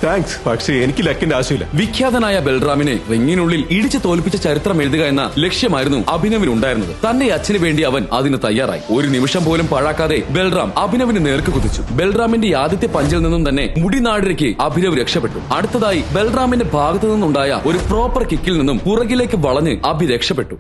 താങ്ക്സ്. പക്ഷേ എനിക്ക് ലക്കിന്റെ ആവശ്യമില്ല. വിഖ്യാതനായ ബൽറാമിനെ റിംഗിനുള്ളിൽ ഇടിച്ചു തോൽപ്പിച്ച ചരിത്രം എഴുതുക എന്ന ലക്ഷ്യമായിരുന്നു അഭിനവിനുണ്ടായിരുന്നത്. തന്റെ അച്ഛന് വേണ്ടി അവൻ അതിന് തയ്യാറായി. ഒരു നിമിഷം പോലും പാഴാക്കാതെ ബൽറാം അഭിനവിന് നേർക്ക് കുതിച്ചു. ബൽറാമിന്റെ ആദ്യത്തെ പഞ്ചിൽ നിന്നും തന്നെ മുടിനാടിരയ്ക്ക് അഭിനവ് രക്ഷപ്പെട്ടു. അടുത്തതായി ബൽറാമിന്റെ ഭാഗത്തു നിന്നുണ്ടായ ഒരു പ്രോപ്പർ കിക്കിൽ നിന്നും പുറകിലേക്ക് വളഞ്ഞ് അഭി രക്ഷപ്പെട്ടു.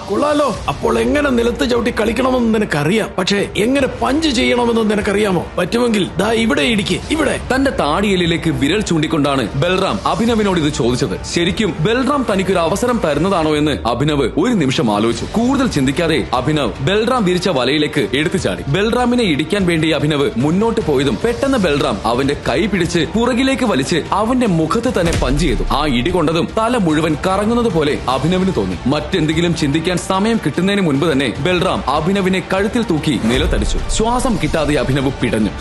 കൊള്ളാലോ. അപ്പോൾ എങ്ങനെ നിലത്ത് ചവിട്ടി കളിക്കണമെന്ന് നിനക്കറിയാം. പക്ഷേ എങ്ങനെ പഞ്ച് ചെയ്യണമെന്ന് നിനക്കറിയാമോ? പറ്റുമെങ്കിൽ ദാ ഇവിടെ ഇടിക്ക്. ഇവിടെ. തന്റെ താടിയലിലേക്ക് വിരൽ ചൂണ്ടിക്കൊണ്ടാണ് ബൽറാം അഭിനവിനോട് ഇത് ചോദിച്ചത്. ശരിക്കും ബൽറാം തനിക്കൊരു അവസരം തരുന്നതാണോ എന്ന് അഭിനവ് ഒരു നിമിഷം ആലോചിച്ചു. കൂടുതൽ ചിന്തിക്കാതെ അഭിനവ് ബൽറാം വിരിച്ച വലയിലേക്ക് എടുത്തു ചാടി. ബൽറാമിനെ ഇടിക്കാൻ വേണ്ടി അഭിനവ് മുന്നോട്ട് പോയതും പെട്ടെന്ന് ബൽറാം അവന്റെ കൈ പിടിച്ച് പുറകിലേക്ക് വലിച്ച് അവന്റെ മുഖത്ത് തന്നെ പഞ്ച് ചെയ്തു. ആ ഇടി കൊണ്ടതും തല മുഴുവൻ കറങ്ങുന്നത് പോലെ അഭിനവിന് തോന്നി. മറ്റെന്തെങ്കിലും ചിന്തിക്കാൻ സമയം കിട്ടുന്നതിന് മുൻപ് തന്നെ ബൽറാം അഭിനവിനെ കഴുത്തിൽ തൂക്കി നിലത്തടിച്ചു. ശ്വാസം കിട്ടാതെ അഭിനവ് പിടഞ്ഞു.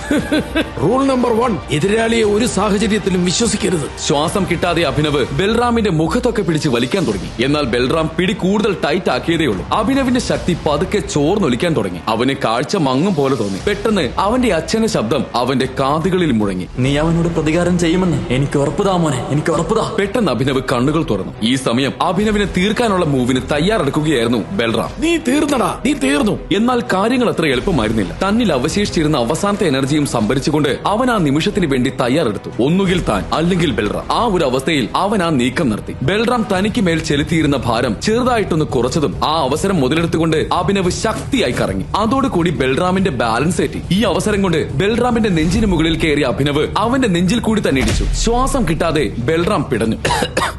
റൂൾ നമ്പർ 1, എതിരാളിയെ ഒരു സാഹചര്യത്തിലും വിശ്വസിക്കരുത്. ശ്വാസം കിട്ടാതെ അഭിനവ് ബൽറാമിന്റെ മുഖത്തൊക്കെ പിടിച്ച് വലിക്കാൻ തുടങ്ങി. എന്നാൽ ബൽറാം പിടി കൂടുതൽ ടൈറ്റ് ആക്കിയതേയുള്ളൂ. അഭിനവിന്റെ ശക്തി പതുക്കെ ചോർന്നൊലിക്കാൻ തുടങ്ങി. അവന് കാഴ്ച മങ്ങും പോലെ തോന്നി. പെട്ടെന്ന് അവന്റെ അച്ഛന്റെ ശബ്ദം അവന്റെ കാതുകളിൽ മുഴങ്ങി. നീ അവനോട് പ്രതികാരം ചെയ്യുമെന്ന് എനിക്ക് ഉറപ്പുതാ മോനെ, എനിക്ക് ഉറപ്പുതാ. പെട്ടെന്ന് അഭിനവ് കണ്ണുകൾ തുറന്നു. ഈ സമയം അഭിനവിനെ തീർക്കാനുള്ള മൂവിന് തയ്യാറെടുക്കുകയായിരുന്നു ബൽറാം. നീ തീർന്നടാ, നീ തീർന്നു. എന്നാൽ കാര്യങ്ങൾ അത്ര എളുപ്പമായിരുന്നില്ല. തന്നിൽ അവശേഷിച്ചിരുന്ന അവസാനത്തെ എനർജിയും സംഭരിച്ചുകൊണ്ട് അവൻ ആ നിമിഷത്തിന് വേണ്ടി തയ്യാറെടുത്തു. ഒന്നുകിൽ താൻ, അല്ലെങ്കിൽ ബൽറാം. ആ ഒരു അവസ്ഥയിൽ അവൻ ആ നീക്കം നടത്തി. ബൽറാം തനിക്ക് മേൽ ചെലുത്തിയിരുന്ന ഭാരം ചെറുതായിട്ടൊന്ന് കുറച്ചതും ആ അവസരം മുതലെടുത്തുകൊണ്ട് അഭിനവ് ശക്തിയായി കറങ്ങി. അതോടുകൂടി ബൽറാമിന്റെ ബാലൻസ് തെറ്റി. ഈ അവസരം കൊണ്ട് ബൽറാമിന്റെ നെഞ്ചിന് മുകളിൽ കയറിയ അഭിനവ് അവന്റെ നെഞ്ചിൽ കൂടി തന്നെ ഇടിച്ചു. ശ്വാസം കിട്ടാതെ ബൽറാം പിടഞ്ഞു.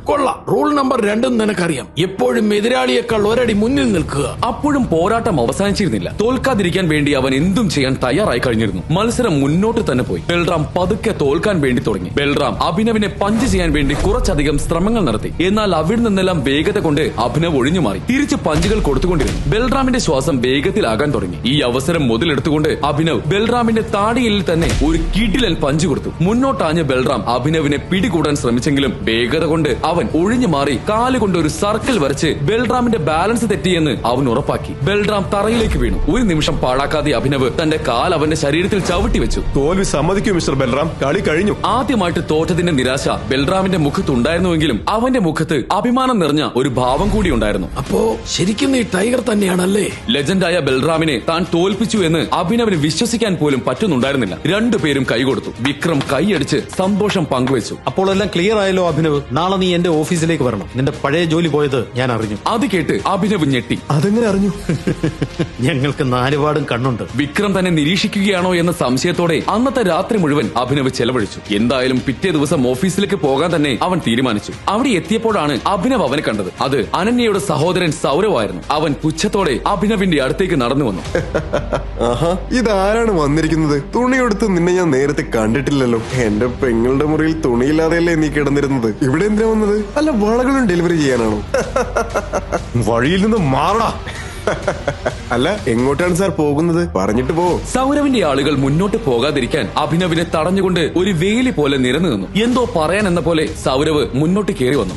കൊള്ളാം. റൂൾ നമ്പർ 2 നിനക്കറിയാം. എപ്പോഴും എതിരാളിയേക്കാൾ ഒരടി മുന്നിൽ നിൽക്കുക. അപ്പോഴും പോരാട്ടം അവസാനിച്ചിരുന്നില്ല. തോൽക്കാതിരിക്കാൻ വേണ്ടി അവൻ എന്തും ചെയ്യാൻ തയ്യാറായി കഴിഞ്ഞിരുന്നു. മത്സരം മുന്നോട്ട് തന്നെ പോയി. ബൽറാം പതുക്കെ തോൽക്കാൻ വേണ്ടി തുടങ്ങി. ബൽറാം അഭിനവിനെ പഞ്ച് ചെയ്യാൻ വേണ്ടി കുറച്ചധികം ശ്രമങ്ങൾ നടത്തി. എന്നാൽ അവിടെ നിന്നെല്ലാം വേഗത കൊണ്ട് അഭിനവ് ഒഴിഞ്ഞു മാറി. തിരിച്ച് പഞ്ചുകൾ കൊടുത്തുകൊണ്ടിരുന്നു. ബൽറാമിന്റെ ശ്വാസം വേഗത്തിലാകാൻ തുടങ്ങി. ഈ അവസരം മുതലെടുത്തുകൊണ്ട് അഭിനവ് ബൽറാമിന്റെ താടിയിൽ തന്നെ ഒരു കിടിലൻ പഞ്ച് കൊടുത്തു. മുന്നോട്ടാഞ്ഞ ബൽറാം അഭിനവിനെ പിടികൂടാൻ ശ്രമിച്ചെങ്കിലും വേഗത കൊണ്ട് അവൻ ഒഴിഞ്ഞു മാറി കാലുകൊണ്ട് ഒരു സർക്കിൾ വരച്ച് ബൽറാമിന്റെ ബാലൻസ് തെറ്റിയെന്ന് അവൻ ഉറപ്പാക്കി. ബൽറാം തറയിലേക്ക് വീണു. ഒരു നിമിഷം പാഴാക്കാതെ അഭിനവ് തന്റെ കാൽ അവന്റെ ശരീരത്തിൽ ചവിട്ടി വെച്ചു. തോൽവി സമ്മതിക്കൂ മിസ്റ്റർ ബൽറാം. കളി കഴിഞ്ഞു. ആദ്യമായിട്ട് തോറ്റതിന്റെ നിരാശ ബൽറാമിനെ ബൽറാമിന്റെ മുഖത്തുണ്ടായിരുന്നുവെങ്കിലും അവന്റെ മുഖത്ത് അഭിമാനം നിറഞ്ഞ ഒരു ഭാവം കൂടി ഉണ്ടായിരുന്നു. അപ്പോ ശരിക്കും നീ ടൈഗർ തന്നെയാണല്ലേ? ലെജൻഡായ ബൽറാമിനെ താൻ തോൽപ്പിച്ചു എന്ന് അഭിനവിന് വിശ്വസിക്കാൻ പോലും പറ്റുന്നുണ്ടായിരുന്നില്ല. രണ്ടുപേരും കൈകൊടുത്തു. വിക്രം കൈയടിച്ച് സന്തോഷം പങ്കുവച്ചു. അപ്പോൾ എല്ലാം ക്ലിയർ ആയല്ലോ അഭിനവ്. നാളെ നീ എന്റെ ഓഫീസിലേക്ക് വരണം. നിന്റെ പഴയ ജോലി പോയത് ഞാൻ അറിഞ്ഞു. അത് കേട്ട് അഭിനവ് ഞെട്ടി. അതെങ്ങനെ അറിഞ്ഞു? ഞങ്ങൾക്ക് നാലുപാടും കണ്ണുണ്ട്. വിക്രം തന്നെ നിരീക്ഷിക്കുകയാണോ എന്ന സംശയത്തോടെ അന്നത്തെ രാത്രി മുഴുവൻ അഭിനവ് ചെലവഴിച്ചു. എന്തായാലും പിറ്റേ ദിവസം ഓഫീസിലേക്ക് പോകാൻ തന്നെ അവൻ തീരുമാനിച്ചു. അവിടെ എത്തിയപ്പോഴാണ് അഭിനവ് അവനെ കണ്ടത്. അത് അനന്യയുടെ സഹോദരൻ സൗരവായിരുന്നു. അവൻ പുച്ഛത്തോടെ അഭിനവിന്റെ അടുത്തേക്ക് നടന്നു വന്നു. ആഹാ, ഇതാരാണ് വന്നിരിക്കുന്നത്? തുണിയെടുത്ത് നിന്നെ ഞാൻ നേരത്തെ കണ്ടിട്ടില്ലല്ലോ. എന്റെ പെങ്ങളുടെ മുറിയിൽ തുണിയില്ലാതെയല്ലേ നീ കിടന്നിരുന്നത്? ഇവിടെ എന്തിനാ വന്നത്? അല്ല, വളകളും ഡെലിവറി ചെയ്യാനാണോ? വഴിയിൽ നിന്ന് മാറടാ. അല്ല, എങ്ങോട്ടാണ് സാർ പോകുന്നത്? പറഞ്ഞിട്ട് പോ. സൗരവിന്റെ ആളുകൾ മുന്നോട്ട് പോകാതിരിക്കാൻ അഭിനവിനെ തടഞ്ഞുകൊണ്ട് ഒരു വേലി പോലെ നിരന്നു നിന്നു. എന്തോ പറയാൻ എന്ന പോലെ സൗരവ് മുന്നോട്ട് കയറി വന്നു.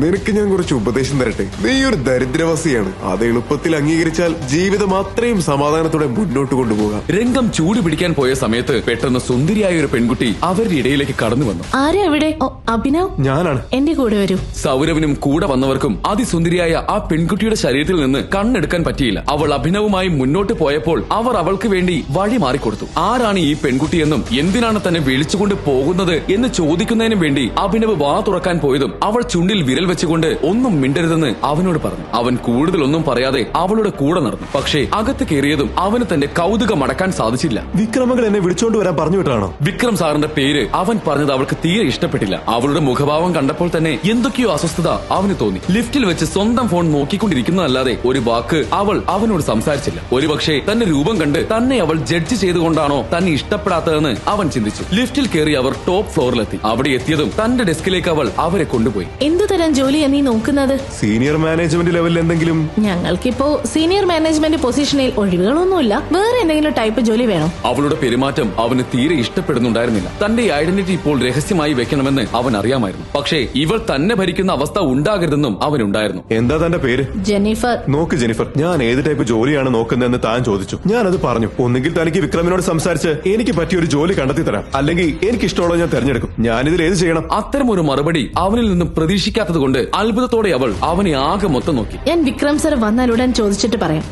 നിനക്ക് ഞാൻ കുറച്ച് ഉപദേശം തരട്ടെ. നീ ഒരു ദരിദ്രവാസിയാണ്. അത് എളുപ്പത്തിൽ അംഗീകരിച്ചാൽ ജീവിതം അത്രയും സമാധാനത്തോടെ മുന്നോട്ട് കൊണ്ടുപോകാം. രംഗം ചൂടുപിടിക്കാൻ പോയ സമയത്ത് പെട്ടെന്ന് സുന്ദരിയായ ഒരു പെൺകുട്ടി അവരുടെ ഇടയിലേക്ക് കടന്നു വന്നു. ആരാ അവിടെ? ഓ, അഭിനവ്. ഞാനാണ്. എന്റെ കൂടെ വരൂ. സൗരവിനും കൂടെ വന്നവർക്കും അതിസുന്ദരിയായ ആ പെൺകുട്ടിയുടെ ശരീരത്തിൽ നിന്ന് കണ്ണെടുക്കാൻ പറ്റിയില്ല. അവൾ അഭിനവുമായി മുന്നോട്ട് പോയപ്പോൾ അവർ അവൾക്ക് വേണ്ടി വഴി മാറിക്കൊടുത്തു. ആരാണ് ഈ പെൺകുട്ടിയെന്നും എന്തിനാണ് തന്നെ വിളിച്ചുകൊണ്ട് പോകുന്നത് എന്ന് ചോദിക്കുന്നതിനും വേണ്ടി അഭിനവ് വാ തുറക്കാൻ പോയതും അവൾ ചുണ്ടിൽ വിരൽ വെച്ചുകൊണ്ട് ഒന്നും മിണ്ടരുതെന്ന് അവനോട് പറഞ്ഞു. അവൻ കൂടുതലൊന്നും പറയാതെ അവളുടെ കൂടെ നടന്നു. പക്ഷേ അകത്ത് കയറിയതും അവന് തന്റെ കൗതുകം അടക്കാൻ സാധിച്ചില്ല. വിക്രമങ്ങൾ എന്നെ വിളിച്ചോണ്ട് വരാൻ പറഞ്ഞു വിട്ടാണോ? വിക്രം സാറിന്റെ പേര് അവൻ പറഞ്ഞത് അവൾക്ക് തീരെ ഇഷ്ടപ്പെട്ടില്ല. അവളുടെ മുഖഭാവം കണ്ടപ്പോൾ തന്നെ എന്തൊക്കെയോ അസ്വസ്ഥത അവന് തോന്നി. ലിഫ്റ്റിൽ വെച്ച് സ്വന്തം ഫോൺ നോക്കിക്കൊണ്ടിരിക്കുന്നതല്ലാതെ ഒരു വാക്ക് അവൾ അവനോട് സംസാരിച്ചില്ല. ഒരുപക്ഷെ തന്റെ രൂപം കണ്ട് തന്നെ അവൾ ജഡ്ജ് ചെയ്തുകൊണ്ടാണോ തന്നെ ഇഷ്ടപ്പെടാത്തതെന്ന് അവൻ ചിന്തിച്ചു. ലിഫ്റ്റിൽ കയറി അവർ ടോപ്പ് ഫ്ലോറിലെത്തി. അവിടെ എത്തിയതും തന്റെ ഡെസ്കിലേക്ക് അവൾ അവരെ കൊണ്ടുപോയി. എന്തു തരം ജോലിയാ നീ നോക്കുന്നത്? സീനിയർ മാനേജ്മെന്റ് ലെവലിൽ എന്തെങ്കിലും? ഞങ്ങൾക്കിപ്പോ സീനിയർ മാനേജ്മെന്റ് പൊസിഷനിൽ ഒഴിവുകളൊന്നുമില്ല. വേറെ എന്തെങ്കിലും ടൈപ്പ് ജോലി വേണം. അവളുടെ പെരുമാറ്റം അവന് തീരെ ഇഷ്ടപ്പെടുന്നുണ്ടായിരുന്നില്ല. തന്റെ ഐഡന്റിറ്റി ഇപ്പോൾ രഹസ്യമായി വെക്കണമെന്ന് അവൻ അറിയാമായിരുന്നു. പക്ഷേ ഇവൾ തന്നെ ഭരിക്കുന്ന അവസ്ഥ ഉണ്ടാകരുതെന്നും അവനുണ്ടായിരുന്നു. എന്താ തന്റെ പേര്? ജെന്നിഫർ. നോക്ക് ജെന്നിഫർ, ഞാൻ ഏത് ടൈപ്പ് ജോലിയാണ് നോക്കുന്നതെന്ന് താൻ ചോദിച്ചു. ഞാനത് പറഞ്ഞു. ഒന്നുകിൽ തനിക്ക് വിക്രമിനോട് സംസാരിച്ച് എനിക്ക് പറ്റിയ ഒരു ജോലി കണ്ടെത്തി തരാം, അല്ലെങ്കിൽ എനിക്ക് ഇഷ്ടമുള്ളത് ഞാൻ തെരഞ്ഞെടുക്കും. ഞാനിതിൽ ഏത് ചെയ്യണം? അത്തരമൊരു മറുപടി അവനിൽ നിന്നും പ്രതീക്ഷിക്കാത്തത് കൊണ്ട് അത്ഭുതത്തോടെ അവൾ അവനെ ആകെ മൊത്തം നോക്കി. ഞാൻ വിക്രം സർ വന്നാലുടൻ ചോദിച്ചിട്ട് പറയാം.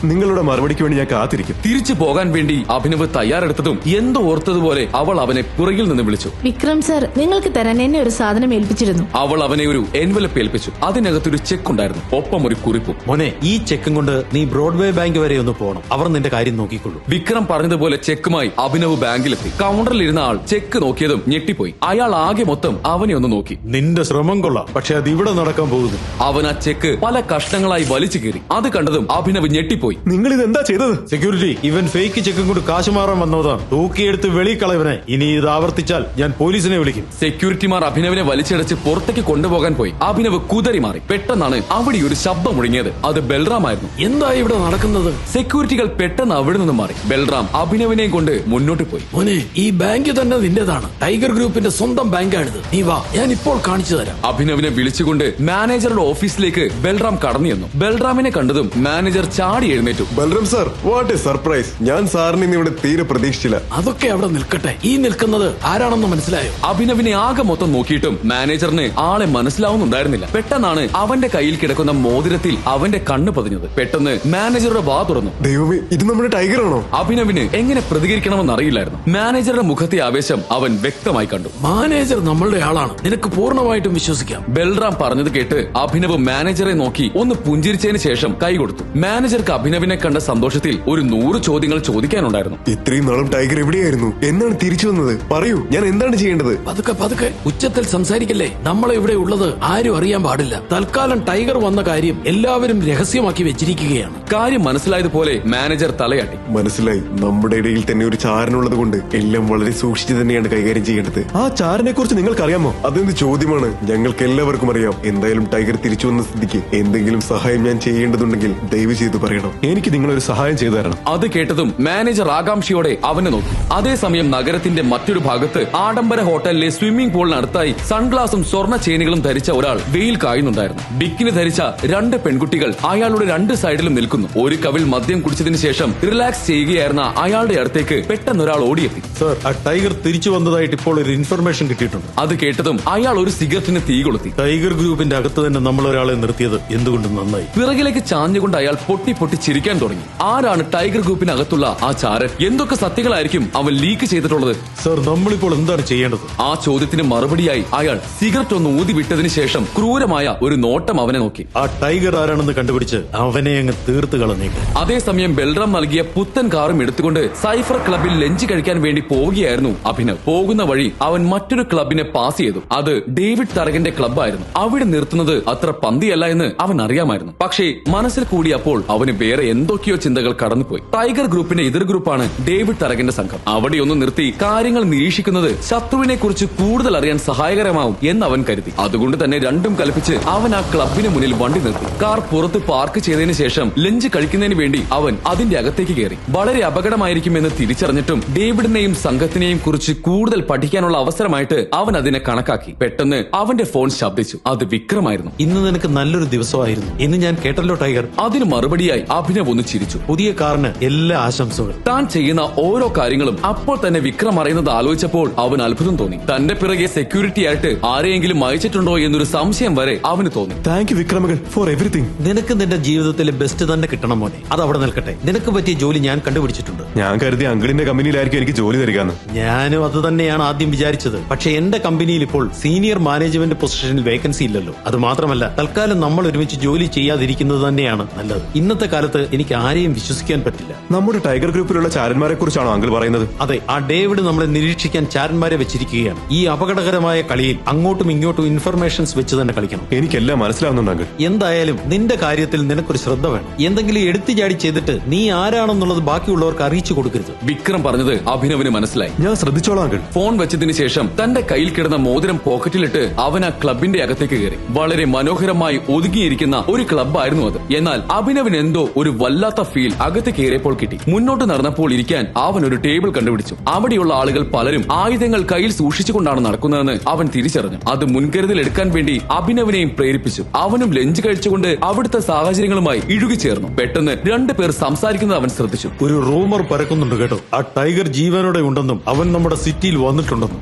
നിങ്ങളുടെ മറുപടിക്ക് വേണ്ടി ഞാൻ കാത്തിരിക്കും. തിരിച്ചു പോകാൻ വേണ്ടി അഭിനവ് തയ്യാറെടുത്തതും എന്തോ ഓർത്തതുപോലെ അവൾ അവനെ പുറകിൽ നിന്ന് വിളിച്ചു. വിക്രം സർ, നിങ്ങൾക്ക് തരാൻ എന്നെ ഒരു സാധനം ഏൽപ്പിച്ചിരുന്നു. അവൾ അവനെ ഒരു എൻവലപ്പ് ഏൽപ്പിച്ചു. അതിനകത്തൊരു ചെക്ക് ഉണ്ടായിരുന്നു, ഒപ്പം ഒരു കുറിപ്പും. മോനെ, ഈ ചെക്കും കൊണ്ട് നീ ബ്രോഡ്വേ ബാങ്ക് വരെ ഒന്ന് പോകണം. അവർ നിന്റെ കാര്യം നോക്കിക്കൊള്ളു. വിക്രം പറഞ്ഞതുപോലെ ചെക്കുമായി അഭിനവ് ബാങ്കിലെത്തി. കൗണ്ടറിലിരുന്ന ആൾ ചെക്ക് നോക്കിയതും ഞെട്ടിപ്പോയി. അയാൾ ആകെ മൊത്തം അവനെ ഒന്ന് നോക്കി. നിന്റെ ശ്രമം കൊള്ളാം, പക്ഷെ അത് ഇവിടെ നടക്കാൻ പോകുന്നു. അവൻ ആ ചെക്ക് പല കഷ്ണങ്ങളായി വലിച്ചു കീറി. അത് കണ്ടതും അഭിനവ് ഞെട്ടിപ്പോയി. നിങ്ങൾ ഇത് എന്താ ചെയ്തത്? സെക്യൂരിറ്റി, ഇവൻ ഫേക്ക് ചെക്കും കൊണ്ട് കാശ് മാറാൻ വന്നതാണ്. തൂക്കിയെടുത്ത് വെളി കളവനെ. ഇനി ഇത് ആവർത്തിച്ചാൽ ഞാൻ പോലീസിനെ വിളിക്കും. സെക്യൂരിറ്റിമാർ അഭിനവിനെ വലിച്ചടച്ച് പുറത്തേക്ക് കൊണ്ടുപോകാൻ പോയി. അഭിനവ് കുതറി മാറി. പെട്ടെന്നാണ് അവിടെ ഒരു ശബ്ദം മുഴങ്ങിയത്. അത് ബൽറാം ആയിരുന്നു. എന്താ ഇവിടെ നടക്കുന്നത്? സെക്യൂരിറ്റികൾ പെട്ടെന്ന് അവിടെ നിന്നും മാറി. ബൽറാം അഭിനവിനെയും കൊണ്ട് മുന്നോട്ട് പോയി. മോനെ, ഈ ബാങ്ക് തന്നെ നിന്റേതാണ്. ടൈഗർ ഗ്രൂപ്പിന്റെ സ്വന്തം ബാങ്കാണിത്. നീ വാ, ഞാൻ ഇപ്പോൾ കാണിച്ചു തരാം. അഭിനവിനെ വിളിച്ചുകൊണ്ട് മാനേജറുടെ ഓഫീസിലേക്ക് ബൽറാം കടന്നു ചെന്നു. ബൽറാമിനെ കണ്ടതും മാനേജർ ചാടി എഴുന്നേറ്റു. Balram sir, what A surprise. ഞാൻ സാറിന് ഇന്ന് ഇവിടെ തീരെ പ്രതീക്ഷിച്ചില്ല. അതൊക്കെ അവിടെ നിൽക്കട്ടെ. ഈ നിൽക്കുന്നത് ആരാണെന്ന് മനസ്സിലായോ? അഭിനവിനെ ആകെ മൊത്തം നോക്കിയിട്ടും മാനേജറിന് ആളെ മനസ്സിലാവുന്നുണ്ടായിരുന്നില്ല. പെട്ടെന്നാണ് അവന്റെ കയ്യിൽ കിടക്കുന്ന മോതിരത്തിൽ അവന്റെ കണ്ണ് പതിഞ്ഞത്. പെട്ടെന്ന് മാനേജറുടെ വാ തുറന്നു. ദൈവമേ, ഇത് നമ്മുടെ ടൈഗർ ആണോ? അഭിനവിന് എങ്ങനെ പ്രതികരിക്കണമെന്ന് അറിയില്ലായിരുന്നു. മാനേജറുടെ മുഖത്തെ ആവേശം അവൻ വ്യക്തമായി കണ്ടു. മാനേജർ നമ്മളുടെ ആളാണ്, നിനക്ക് പൂർണ്ണമായിട്ടും വിശ്വസിക്കാം. ബൽറാം പറഞ്ഞത് കേട്ട് അഭിനവ് മാനേജറെ നോക്കി ഒന്ന് പുഞ്ചിരിച്ചതിന് ശേഷം കൈ കൊടുത്തു. മാനേജർക്ക് അഭിനവിനെ കണ്ട സന്തോഷത്തിൽ ഒരു 100 ചോദ്യങ്ങൾ ചോദിക്കാനുണ്ടായിരുന്നു. ഇത്രയും നാളും ടൈഗർ എവിടെയായിരുന്നു? എന്നാണ് തിരിച്ചു വന്നത്? പറയൂ, ഞാൻ എന്താണ് ചെയ്യേണ്ടത്? പതുക്കെ പതുക്കെ, ഉച്ചത്തിൽ സംസാരിക്കല്ലേ. നമ്മളെ ഇവിടെ ഉള്ളത് ആരും അറിയാൻ പാടില്ല. തൽക്കാലം ടൈഗർ വന്ന കാര്യം എല്ലാവരും രഹസ്യമാക്കി വെച്ചിരിക്കുകയാണ്. കാര്യം മനസ്സിലായതുപോലെ മാനേജർ തലയാട്ടി. മനസ്സിലായി. നമ്മുടെ ഇടയിൽ തന്നെ ഒരു ചാരനുള്ളത് കൊണ്ട് എല്ലാം വളരെ സൂക്ഷിച്ചു തന്നെയാണ് കൈകാര്യം ചെയ്യേണ്ടത്. ആ ചാരനെ കുറിച്ച് നിങ്ങൾക്കറിയാമോ? അതെന്ത് ചോദ്യമാണ്? സത്യമാണ്, ഞങ്ങൾക്ക് എല്ലാവർക്കും അറിയാം. എന്തായാലും ടൈഗർ തിരിച്ചു വന്ന സ്ഥിതിക്ക് എന്തെങ്കിലും സഹായം ഞാൻ ചെയ്യേണ്ടതുണ്ടെങ്കിൽ ദയവ് ചെയ്ത് പറയണം. എനിക്ക് നിങ്ങളൊരു സഹായം ചെയ്തു തരണം. അത് കേട്ടതും മാനേജർ ആകാംക്ഷയോടെ അവനെ നോക്കി. അതേസമയം നഗരത്തിന്റെ മറ്റൊരു ഭാഗത്ത് ആഡംബര ഹോട്ടലിലെ സ്വിമ്മിംഗ് പൂളിനടുത്തായി സൺഗ്ലാസും സ്വർണ്ണ ചെയിനുകളും ധരിച്ച ഒരാൾ വെയിൽ കായുന്നുണ്ടായിരുന്നു. ബിക്കിനി ധരിച്ച 2 പെൺകുട്ടികൾ അയാളുടെ 2 സൈഡിലും നിൽക്കുന്നു. ഒരു കവിൾ മദ്യം കുടിച്ചതിന് ശേഷം റിലാക്സ് ചെയ്യുകയായിരുന്ന അയാളുടെ അടുത്തേക്ക് പെട്ടെന്ന് ഒരാൾ ഓടിയെത്തി. സർ, ആ ടൈഗർ തിരിച്ചു വന്നതായിട്ട് ഇപ്പോൾ ഒരു ഇൻഫർമേഷൻ കിട്ടിയിട്ടുണ്ട്. അത് കേട്ടതും അയാൾ ഒരു സിഗരറ്റിന് തീ കൊളുത്തി. ടൈഗർ ഗ്രൂപ്പിന്റെ അകത്ത് തന്നെ നമ്മൾ ഒരാളെ നിർത്തിയത് എന്തുകൊണ്ട് നന്നായി. പിറകിലേക്ക് ചാഞ്ഞുകൊണ്ട് അയാൾ പൊട്ടി പൊട്ടി ചിരിക്കാൻ തുടങ്ങി. ആരാണ് ടൈഗർ ഗ്രൂപ്പിനകത്തുള്ള ആ ചാരൻ? എന്തൊക്കെ സത്യങ്ങളായിരിക്കും അവൻ ലീക്ക് ചെയ്തിട്ടുള്ളത്? സർ, നമ്മളിപ്പോൾ എന്താണ് ചെയ്യേണ്ടത്? ആ ചോദ്യത്തിന് മറുപടിയായി അയാൾ സിഗരറ്റ് ഒന്ന് ഊതി വിട്ടതിന് ശേഷം ക്രൂരമായ ഒരു നോട്ടം അവനെ നോക്കി. ആ ടൈഗർ ആരാണെന്ന് കണ്ടുപിടിച്ച് അവനെ അങ്ങ് തീർത്ത് കളഞ്ഞേക്ക്. അതേസമയം ബൽറാം നൽകിയ പുത്തൻ കാറും എടുത്തുകൊണ്ട് സൈഫർ ക്ലബിൽ ലഞ്ച് കഴിക്കാൻ വേണ്ടി പോവുകയായിരുന്നു അഭിനവ്. പോകുന്ന വഴി അവൻ മറ്റൊരു ക്ലബിനെ പാസ് ചെയ്തു. അത് ഡേവിഡ് തരകന്റെ ക്ലബ്ബായിരുന്നു. അവിടെ നിർത്തുന്നത് അത്ര പന്തിയല്ല എന്ന് അവൻ അറിയാമായിരുന്നു. പക്ഷേ മനസ്സിൽ കൂടിയപ്പോൾ അവന് വേറെ എന്തൊക്കെയോ ചിന്തകൾ കടന്നുപോയി. ടൈഗർ ഗ്രൂപ്പിന്റെ എതിർ ഗ്രൂപ്പാണ് ഡേവിഡ് തരകന്റെ സംഘം. അവിടെയൊന്ന് നിർത്തി കാര്യങ്ങൾ നിരീക്ഷിക്കുന്നത് ശത്രുവിനെ കുറിച്ച് കൂടുതൽ അറിയാൻ സഹായകരമാവും എന്ന് അവൻ കരുതി. അതുകൊണ്ട് തന്നെ രണ്ടും കൽപ്പിച്ച് അവൻ ആ ക്ലബിന് മുന്നിൽ വണ്ടി നിർത്തി. കാർ പുറത്ത് പാർക്ക് ചെയ്തതിന് ശേഷം ലഞ്ച് കഴിക്കുന്നതിന് വേണ്ടി അവൻ അതിന്റെ അകത്തേക്ക് കയറി. വളരെ അപകടമായിരിക്കുമെന്ന് തിരിച്ചറിഞ്ഞിട്ടും ഡേവിഡിനെയും സംഘത്തിനെയും കുറിച്ച് കൂടുതൽ പഠിക്കാനുള്ള അവസരമായിട്ട് അവൻ അതിനെ കണക്കാക്കി. പെട്ടെന്ന് അവന്റെ ഫോൺ ശബ്ദിച്ചു. അത് വിക്രമായിരുന്നു. ഇന്ന് നിനക്ക് നല്ലൊരു ദിവസമായിരുന്നു എന്ന് ഞാൻ കേട്ടല്ലോ ടൈഗർ. അതിന് മറുപടിയായി അഭിനവ് ഒന്ന് ചിരിച്ചു. പുതിയ കാറിന് എല്ലാ ആശംസകളും. താൻ ചെയ്യുന്ന ഓരോ കാര്യങ്ങളും അപ്പോൾ തന്നെ വിക്രം അറിയുന്നത് ആലോചിച്ചപ്പോൾ അവൻ അത്ഭുതം തോന്നി. തന്റെ പിറകെ സെക്യൂരിറ്റി ആയിട്ട് ആരെയെങ്കിലും അയച്ചിട്ടുണ്ടോ എന്നൊരു സംശയം വരെ അവന് തോന്നി. താങ്ക് യു വിക്രമകൾ ഫോർ എവറിത്തിങ്. നിനക്ക് നിന്റെ ജീവിതത്തിലെ ബെസ്റ്റ് തന്നെ കിട്ടണം മോനെ. അത് അവിടെ നിൽക്കട്ടെ. നിനക്ക് പറ്റിയ ജോലി ഞാൻ കണ്ടുപിടിച്ചിട്ടുണ്ട്. ഞാൻ കരുതി അങ്കിളിന്റെ കമ്പനിയിലായിരിക്കും എനിക്ക് ജോലി തരികയെന്ന്. ഞാനും അത് തന്നെയാണ് ആദ്യം വിചാരിച്ചത്. പക്ഷെ എന്റെ കമ്പനിയിൽ ഇപ്പോൾ സീനിയർ മാനേജ്മെന്റ് പൊസിഷനിൽ വേക്കൻസി ഇല്ലല്ലോ. അത് മാത്രമല്ല തൽക്കാലം നമ്മൾ ഒരുമിച്ച് ജോലി ചെയ്യാതിരിക്കുന്നത് തന്നെയാണ് നല്ലത്. ഇന്നത്തെ കാലത്ത് എനിക്ക് ആരെയും വിശ്വസിക്കാൻ പറ്റില്ല. നമ്മുടെ ടൈഗർ ഗ്രൂപ്പിലുള്ള ചാരന്മാരെ കുറിച്ചാണോ അങ്കിൾ പറയുന്നത്? അതെ, ആ ഡേവിഡ് നമ്മളെ നിരീക്ഷിക്കാൻ ചാരന്മാരെ വെച്ചിരിക്കുകയാണ്. ഈ അപകടകരമായ കളിയിൽ അങ്ങോട്ടും ഇങ്ങോട്ടും ഇൻഫർമേഷൻസ് വെച്ച് തന്നെ കളിക്കണം. എനിക്കെല്ലാം മനസ്സിലാവുന്നുണ്ട് അങ്കിൾ. എന്തായാലും നിന്റെ കാര്യത്തിൽ നിനക്കൊരു ശ്രദ്ധ വേണം. എന്തെങ്കിലും എടുത്തുചാടി ചെയ്തിട്ട് നീ ആരാണെന്നുള്ളത് ബാക്കിയുള്ളവർക്ക് അറിയിച്ചു കൊടുക്കരുത്. വിക്രം പറഞ്ഞത് അഭിനവിന് മനസ്സിലായി. ഞാൻ ശ്രദ്ധിച്ചോളാം അങ്കിൾ. ഫോൺ വെച്ചതിന് ശേഷം തന്റെ കയ്യിൽ കിടന്ന മോതിരം പോക്കറ്റിലിട്ട് അവൻ ആ ക്ലബിന്റെ അകത്തേക്ക് കയറി. വളരെ മനോഹരമായി ഒതുങ്ങിയിരിക്കുന്ന ഒരു ക്ലബ്ബായിരുന്നു അത്. എന്നാൽ അഭിനവിന് എന്തോ ഒരു വല്ലാത്ത ഫീൽ അകത്ത് കയറിയപ്പോൾ കിട്ടി. മുന്നോട്ട് നടന്നപ്പോൾ ഇരിക്കാൻ അവൻ ഒരു ടേബിൾ കണ്ടുപിടിച്ചു. അവിടെയുള്ള ആളുകൾ പലരും ആയുധങ്ങൾ കയ്യിൽ സൂക്ഷിച്ചുകൊണ്ടാണ് നടക്കുന്നതെന്ന് അവൻ തിരിച്ചറിഞ്ഞു. അത് മുൻകരുതൽ എടുക്കാൻ വേണ്ടി അഭിനവിനെയും പ്രേരിപ്പിച്ചു. അവനും ലഞ്ച് കഴിച്ചുകൊണ്ട് അവിടുത്തെ സാഹചര്യങ്ങളുമായി ഇഴുകിച്ചേർന്നു. പെട്ടെന്ന് 2 പേർ സംസാരിക്കുന്നത് അവൻ ശ്രദ്ധിച്ചു. ഒരു റൂമർ പരക്കുന്നുണ്ട് കേട്ടോ. ആ ടൈഗർ ജീവനോടെ ഉണ്ടെന്നും അവൻ നമ്മുടെ സിറ്റിയിൽ വന്നിട്ടുണ്ടെന്നും.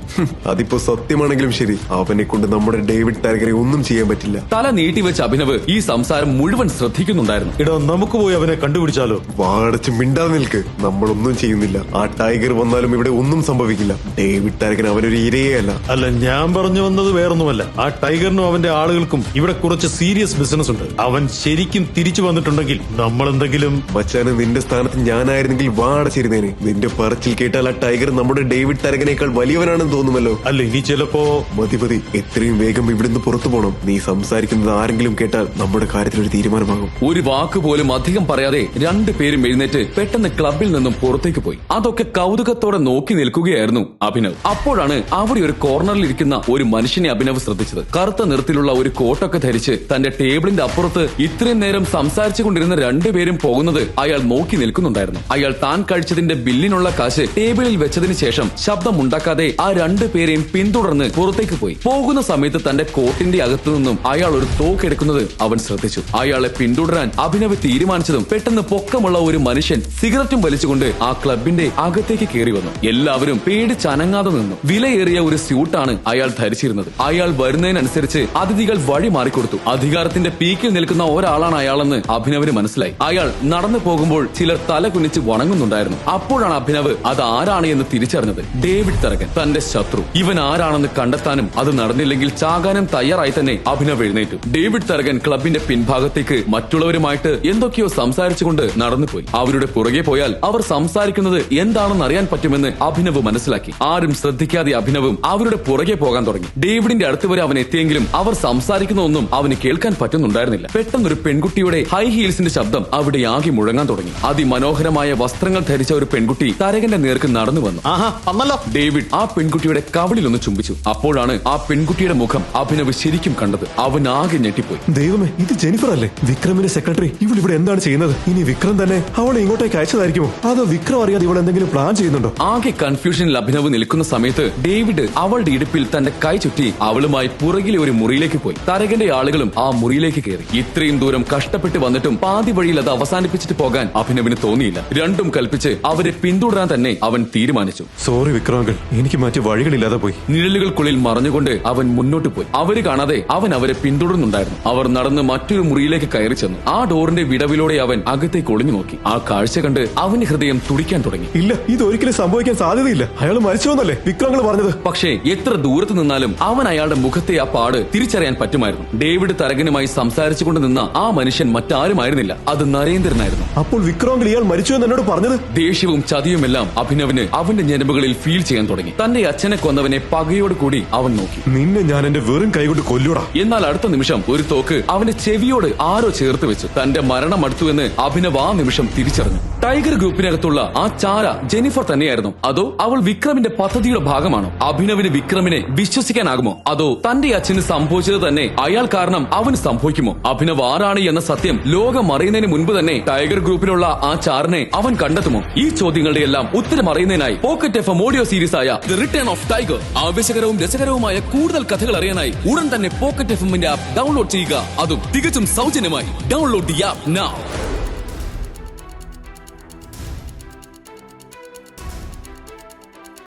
അതിപ്പോ സത്യമാണെങ്കിലും ശരി, അവനെ കൊണ്ട് നമ്മുടെ ഡേവിഡ് ടൈഗറെ ഒന്നും ചെയ്യാൻ പറ്റില്ല. തല നീട്ടിവെച്ച അഭിനവ് ഈ സംസാരം മുഴുവൻ ശ്രദ്ധിക്കുന്നുണ്ടായിരുന്നു. ഇടോ, നമുക്ക് പോയി അവനെ കണ്ടുപിടിച്ചാലോ? വാടച്ച് മിണ്ടാതെ നിൽക്ക്. നമ്മളൊന്നും ചെയ്യുന്നില്ല. ആ ടൈഗർ വന്നാലും ഇവിടെ ഒന്നും സംഭവിക്കില്ല. ഡേവിഡ് ടൈഗർ അവനൊരു ഇരയേ അല്ല. അല്ല, ഞാൻ പറഞ്ഞു വന്നത് വേറൊന്നുമല്ല. ആ ടൈഗറിനും അവന്റെ ആളുകൾക്കും ഇവിടെ കുറച്ച് സീരിയസ് ബിസിനസ് ഉണ്ട്. അവൻ ശരിക്കും തിരിച്ചു വന്നിട്ടുണ്ടെങ്കിൽ നമ്മൾ എന്തെങ്കിലും. മച്ചാന്, നിന്റെ സ്ഥാനത്ത് ഞാനായിരുന്നെങ്കിൽ വാടച്ചിരുന്നേനെ. നിന്റെ പറച്ചിൽ കേട്ടാൽ ആ ടൈഗർ നമ്മുടെ ഡേവിഡ് ടൈഗറിനേക്കാൾ വലിയവനാണെന്ന് തോന്നുമല്ലോ. അല്ല, ഇനി ചിലപ്പോ. മതി, എത്രയും വേഗം ഇവിടുന്ന് പുറത്തു പോകണം. നീ സംസാരിക്കുന്നത് ആരെങ്കിലും കേട്ടാൽ നമ്മുടെ കാര്യത്തിലൊരു തീരുമാനമാകും. ഒരു വാക്ക് പോലും അധികം പറയാതെ 2 പേരും എഴുന്നേറ്റ് പെട്ടെന്ന് ക്ലബിൽ നിന്നും പുറത്തേക്ക് പോയി. അതൊക്കെ കൗതുകത്തോടെ നോക്കി നിൽക്കുകയായിരുന്നു അഭിനവ്. അപ്പോഴാണ് അവിടെ ഒരു കോർണറിൽ ഇരിക്കുന്ന ഒരു മനുഷ്യനെ അഭിനവ് ശ്രദ്ധിച്ചത്. കറുത്ത നിറത്തിലുള്ള ഒരു കോട്ടൊക്കെ ധരിച്ച് തന്റെ ടേബിളിന്റെ അപ്പുറത്ത് ഇത്രയും നേരം സംസാരിച്ചു കൊണ്ടിരുന്ന 2 പേരും പോകുന്നത് അയാൾ നോക്കി നിൽക്കുന്നുണ്ടായിരുന്നു. അയാൾ താൻ കഴിച്ചതിന്റെ ബില്ലിനുള്ള കാശ് ടേബിളിൽ വെച്ചതിന് ശേഷം ശബ്ദമുണ്ടാക്കാതെ ആ 2 പേരെയും പിന്തുടർന്ന് പുറത്തേക്ക് പോയി. പോകുന്ന സമയത്ത് തന്റെ കോട്ടിന്റെ അകത്തു നിന്നും അയാൾ ഒരു തോക്കെടുക്കുന്നത് അവൻ ശ്രദ്ധിച്ചു. അയാളെ പിന്തുടരാൻ അഭിനവ് തീരുമാനിച്ചതും പെട്ടെന്ന് പൊക്കമുള്ള ഒരു മനുഷ്യൻ സിഗരറ്റും വലിച്ചുകൊണ്ട് ആ ക്ലബിന്റെ അകത്തേക്ക് കയറി വന്നു. എല്ലാവരും പേടിച്ചനങ്ങാതെ നിന്നു. വിലയേറിയ ഒരു സ്യൂട്ടാണ് അയാൾ ധരിച്ചിരുന്നത്. അയാൾ വരുന്നതിനനുസരിച്ച് അതിഥികൾ വഴി മാറിക്കൊടുത്തു. അധികാരത്തിന്റെ പീക്കിൽ നിൽക്കുന്ന ഒരാളാണ് അയാളെന്ന് അഭിനവിന് മനസ്സിലായി. അയാൾ നടന്നു പോകുമ്പോൾ ചിലർ തല കുനിച്ച് വണങ്ങുന്നുണ്ടായിരുന്നു. അപ്പോഴാണ് അഭിനവ് അത് ആരാണ് എന്ന് തിരിച്ചറിഞ്ഞത്. ഡേവിഡ് തരകൻ, തന്റെ ശത്രു. ഇവൻ ആരാണെന്ന് കണ്ടെത്താനും അത് നടന്നില്ലെങ്കിൽ ചാകാനും തയ്യാറായി തന്നെ അഭിനവ് എഴുന്നേറ്റു. ഡേവിഡ് തരകൻ ക്ലബിന്റെ പിൻഭാഗത്തേക്ക് മറ്റുള്ളവരുമായിട്ട് എന്തൊക്കെയോ സംസാരിച്ചുകൊണ്ട് നടന്നുപോയി. അവരുടെ പുറകെ പോയാൽ അവർ സംസാരിക്കുന്നത് എന്താണെന്ന് അറിയാൻ പറ്റുമെന്ന് അഭിനവ് മനസ്സിലാക്കി. ആരും ശ്രദ്ധിക്കാതെ അഭിനവും അവരുടെ പുറകെ പോകാൻ തുടങ്ങി. ഡേവിഡിന്റെ അടുത്ത് വരെ അവൻ എത്തിയെങ്കിലും അവർ സംസാരിക്കുന്നതൊന്നും അവന് കേൾക്കാൻ പറ്റുന്നുണ്ടായിരുന്നില്ല. പെട്ടെന്നൊരു പെൺകുട്ടിയുടെ ഹൈ ഹീൽസിന്റെ ശബ്ദം അവിടെ ആകെ മുഴങ്ങാൻ തുടങ്ങി. അതിമനോഹരമായ വസ്ത്രങ്ങൾ ധരിച്ച ഒരു പെൺകുട്ടി തരകന്റെ നേർക്ക് നടന്നു വന്നു. ആഹാ, വന്നല്ലോ. ഡേവിഡ് ആ പെൺകുട്ടിയുടെ കവിളിൽ ഒന്ന് ചുംബിച്ചു. അപ്പോഴാണ് ആ പെൺകുട്ടി പെൺകുട്ടിയുടെ മുഖം അഭിനവ് ശരിക്കും കണ്ടത് അവൻ ആകെ ഞെട്ടിപ്പോയി. ദൈവമേ, ഇത് ജെനിഫർ അല്ലേ, വിക്രമിന്റെ സെക്രട്ടറി? ഇവൾ ഇവിടെ എന്താണ് ചെയ്യുന്നത്? ഇനി വിക്രം തന്നെ അവളെ ഇങ്ങോട്ടേക്ക് അയച്ചതായിരിക്കുമോ, അതോ വിക്രം അറിയാതെ ഇവൾ എന്തെങ്കിലും പ്ലാൻ ചെയ്യുന്നുണ്ടോ? ആകെ കൺഫ്യൂഷനിൽ അഭിനവ് നിൽക്കുന്ന സമയത്ത് ഡേവിഡ് അവളുടെ ഇടുപ്പിൽ തന്റെ കൈ ചുറ്റി അവളുമായി പുറകിലെ ഒരു മുറിയിലേക്ക് പോയി. തരകന്റെ ആളുകളും ആ മുറിയിലേക്ക് കയറി. ഇത്രയും ദൂരം കഷ്ടപ്പെട്ട് വന്നിട്ടും പാതി വഴിയിൽ അത് അവസാനിപ്പിച്ചിട്ട് പോകാൻ അഭിനവിന് തോന്നിയില്ല. രണ്ടും കൽപ്പിച്ച് അവരെ പിന്തുടരാൻ തന്നെ അവൻ തീരുമാനിച്ചു. സോറി വിക്രം അങ്കിൾ, എനിക്ക് മറ്റു വഴികളില്ലാതെ പോയി. നിഴലുകൾക്കുള്ളിൽ മറഞ്ഞുകൊണ്ട് അവൻ മുന്നോട്ട് പോയി. അവര് കാണാതെ അവൻ അവരെ പിന്തുടരുന്നുണ്ടായിരുന്നു. അവർ നടന്ന് മറ്റൊരു മുറിയിലേക്ക് കയറി ചെന്നു. ആ ഡോറിന്റെ വിടവിലൂടെ അവൻ അകത്തേക്ക് ഒളിഞ്ഞു നോക്കി. ആ കാഴ്ച കണ്ട് അവന്റെ ഹൃദയം തുടിക്കാൻ തുടങ്ങി. ഇല്ല, ഇത് ഒരിക്കലും സംഭവിക്കാൻ സാധ്യതയില്ല. അയാൾ മരിച്ചോന്നല്ലേ വിക്രങ്ങൾ പറഞ്ഞത്? പക്ഷേ എത്ര ദൂരത്ത് നിന്നാലും അവൻ അയാളുടെ മുഖത്തെ ആ പാട് തിരിച്ചറിയാൻ പറ്റുമായിരുന്നു. ഡേവിഡ് തരകനുമായി സംസാരിച്ചുകൊണ്ട് നിന്ന ആ മനുഷ്യൻ മറ്റാരുമായിരുന്നില്ല, അത് നരേന്ദ്രനായിരുന്നു. അപ്പോൾ വിക്രങ്ങൾ ഇയാൾ മരിച്ചു എന്ന് എന്നോട് പറഞ്ഞത്? ദേഷ്യവും ചതിയുമെല്ലാം അഭിനവിന് അവന്റെ ഞരമ്പുകളിൽ ഫീൽ ചെയ്യാൻ തുടങ്ങി. തന്റെ അച്ഛനെ കൊന്നവനെ പകയോട് കൂടി അവൻ നോക്കി. നിന്നെ ഞാൻ എന്റെ വെറും കൈകൊണ്ട് കൊല്ലൂടാ. എന്നാൽ അടുത്ത നിമിഷം ഒരു തോക്ക് അവന്റെ ചെവിയോട് ആരോ ചേർത്ത് വെച്ചു. തന്റെ മരണം അടുത്തുവെന്ന് അഭിനവ് ആ നിമിഷം തിരിച്ചറിഞ്ഞു. ടൈഗർ ഗ്രൂപ്പിനകത്തുള്ള ആ ചാര ജെനിഫർ തന്നെയായിരുന്നു, അതോ അവൾ വിക്രമിന്റെ പദ്ധതിയുടെ ഭാഗമാണോ? അഭിനവിന് വിക്രമിനെ വിശ്വസിക്കാനാകുമോ, അതോ തന്റെ അച്ഛന് സംഭവിച്ചത് തന്നെ അയാൾ കാരണം അവന് സംഭവിക്കുമോ? അഭിനവ് ആരാണ് എന്ന സത്യം ലോകം അറിയുന്നതിന് മുൻപ് തന്നെ ടൈഗർ ഗ്രൂപ്പിലുള്ള ആ ചാറിനെ അവൻ കണ്ടെത്തുമോ? ഈ ചോദ്യങ്ങളുടെ എല്ലാം ഉത്തരം അറിയുന്നതിനായി പോക്കറ്റ് എഫ് ഓഡിയോ സീരീസ് ആയ ദി റിട്ടേൺ ഓഫ് ടൈഗർ, ആവേശകരവും രസകരവുമായ കൂടുതൽ കഥകൾ അറിയാനായി ഉടൻ തന്നെ പോക്കറ്റ് എഫ് ആപ്പ് ഡൗൺലോഡ് ചെയ്യുക. അതും തികച്ചും സൗജന്യമായി. Download the app now.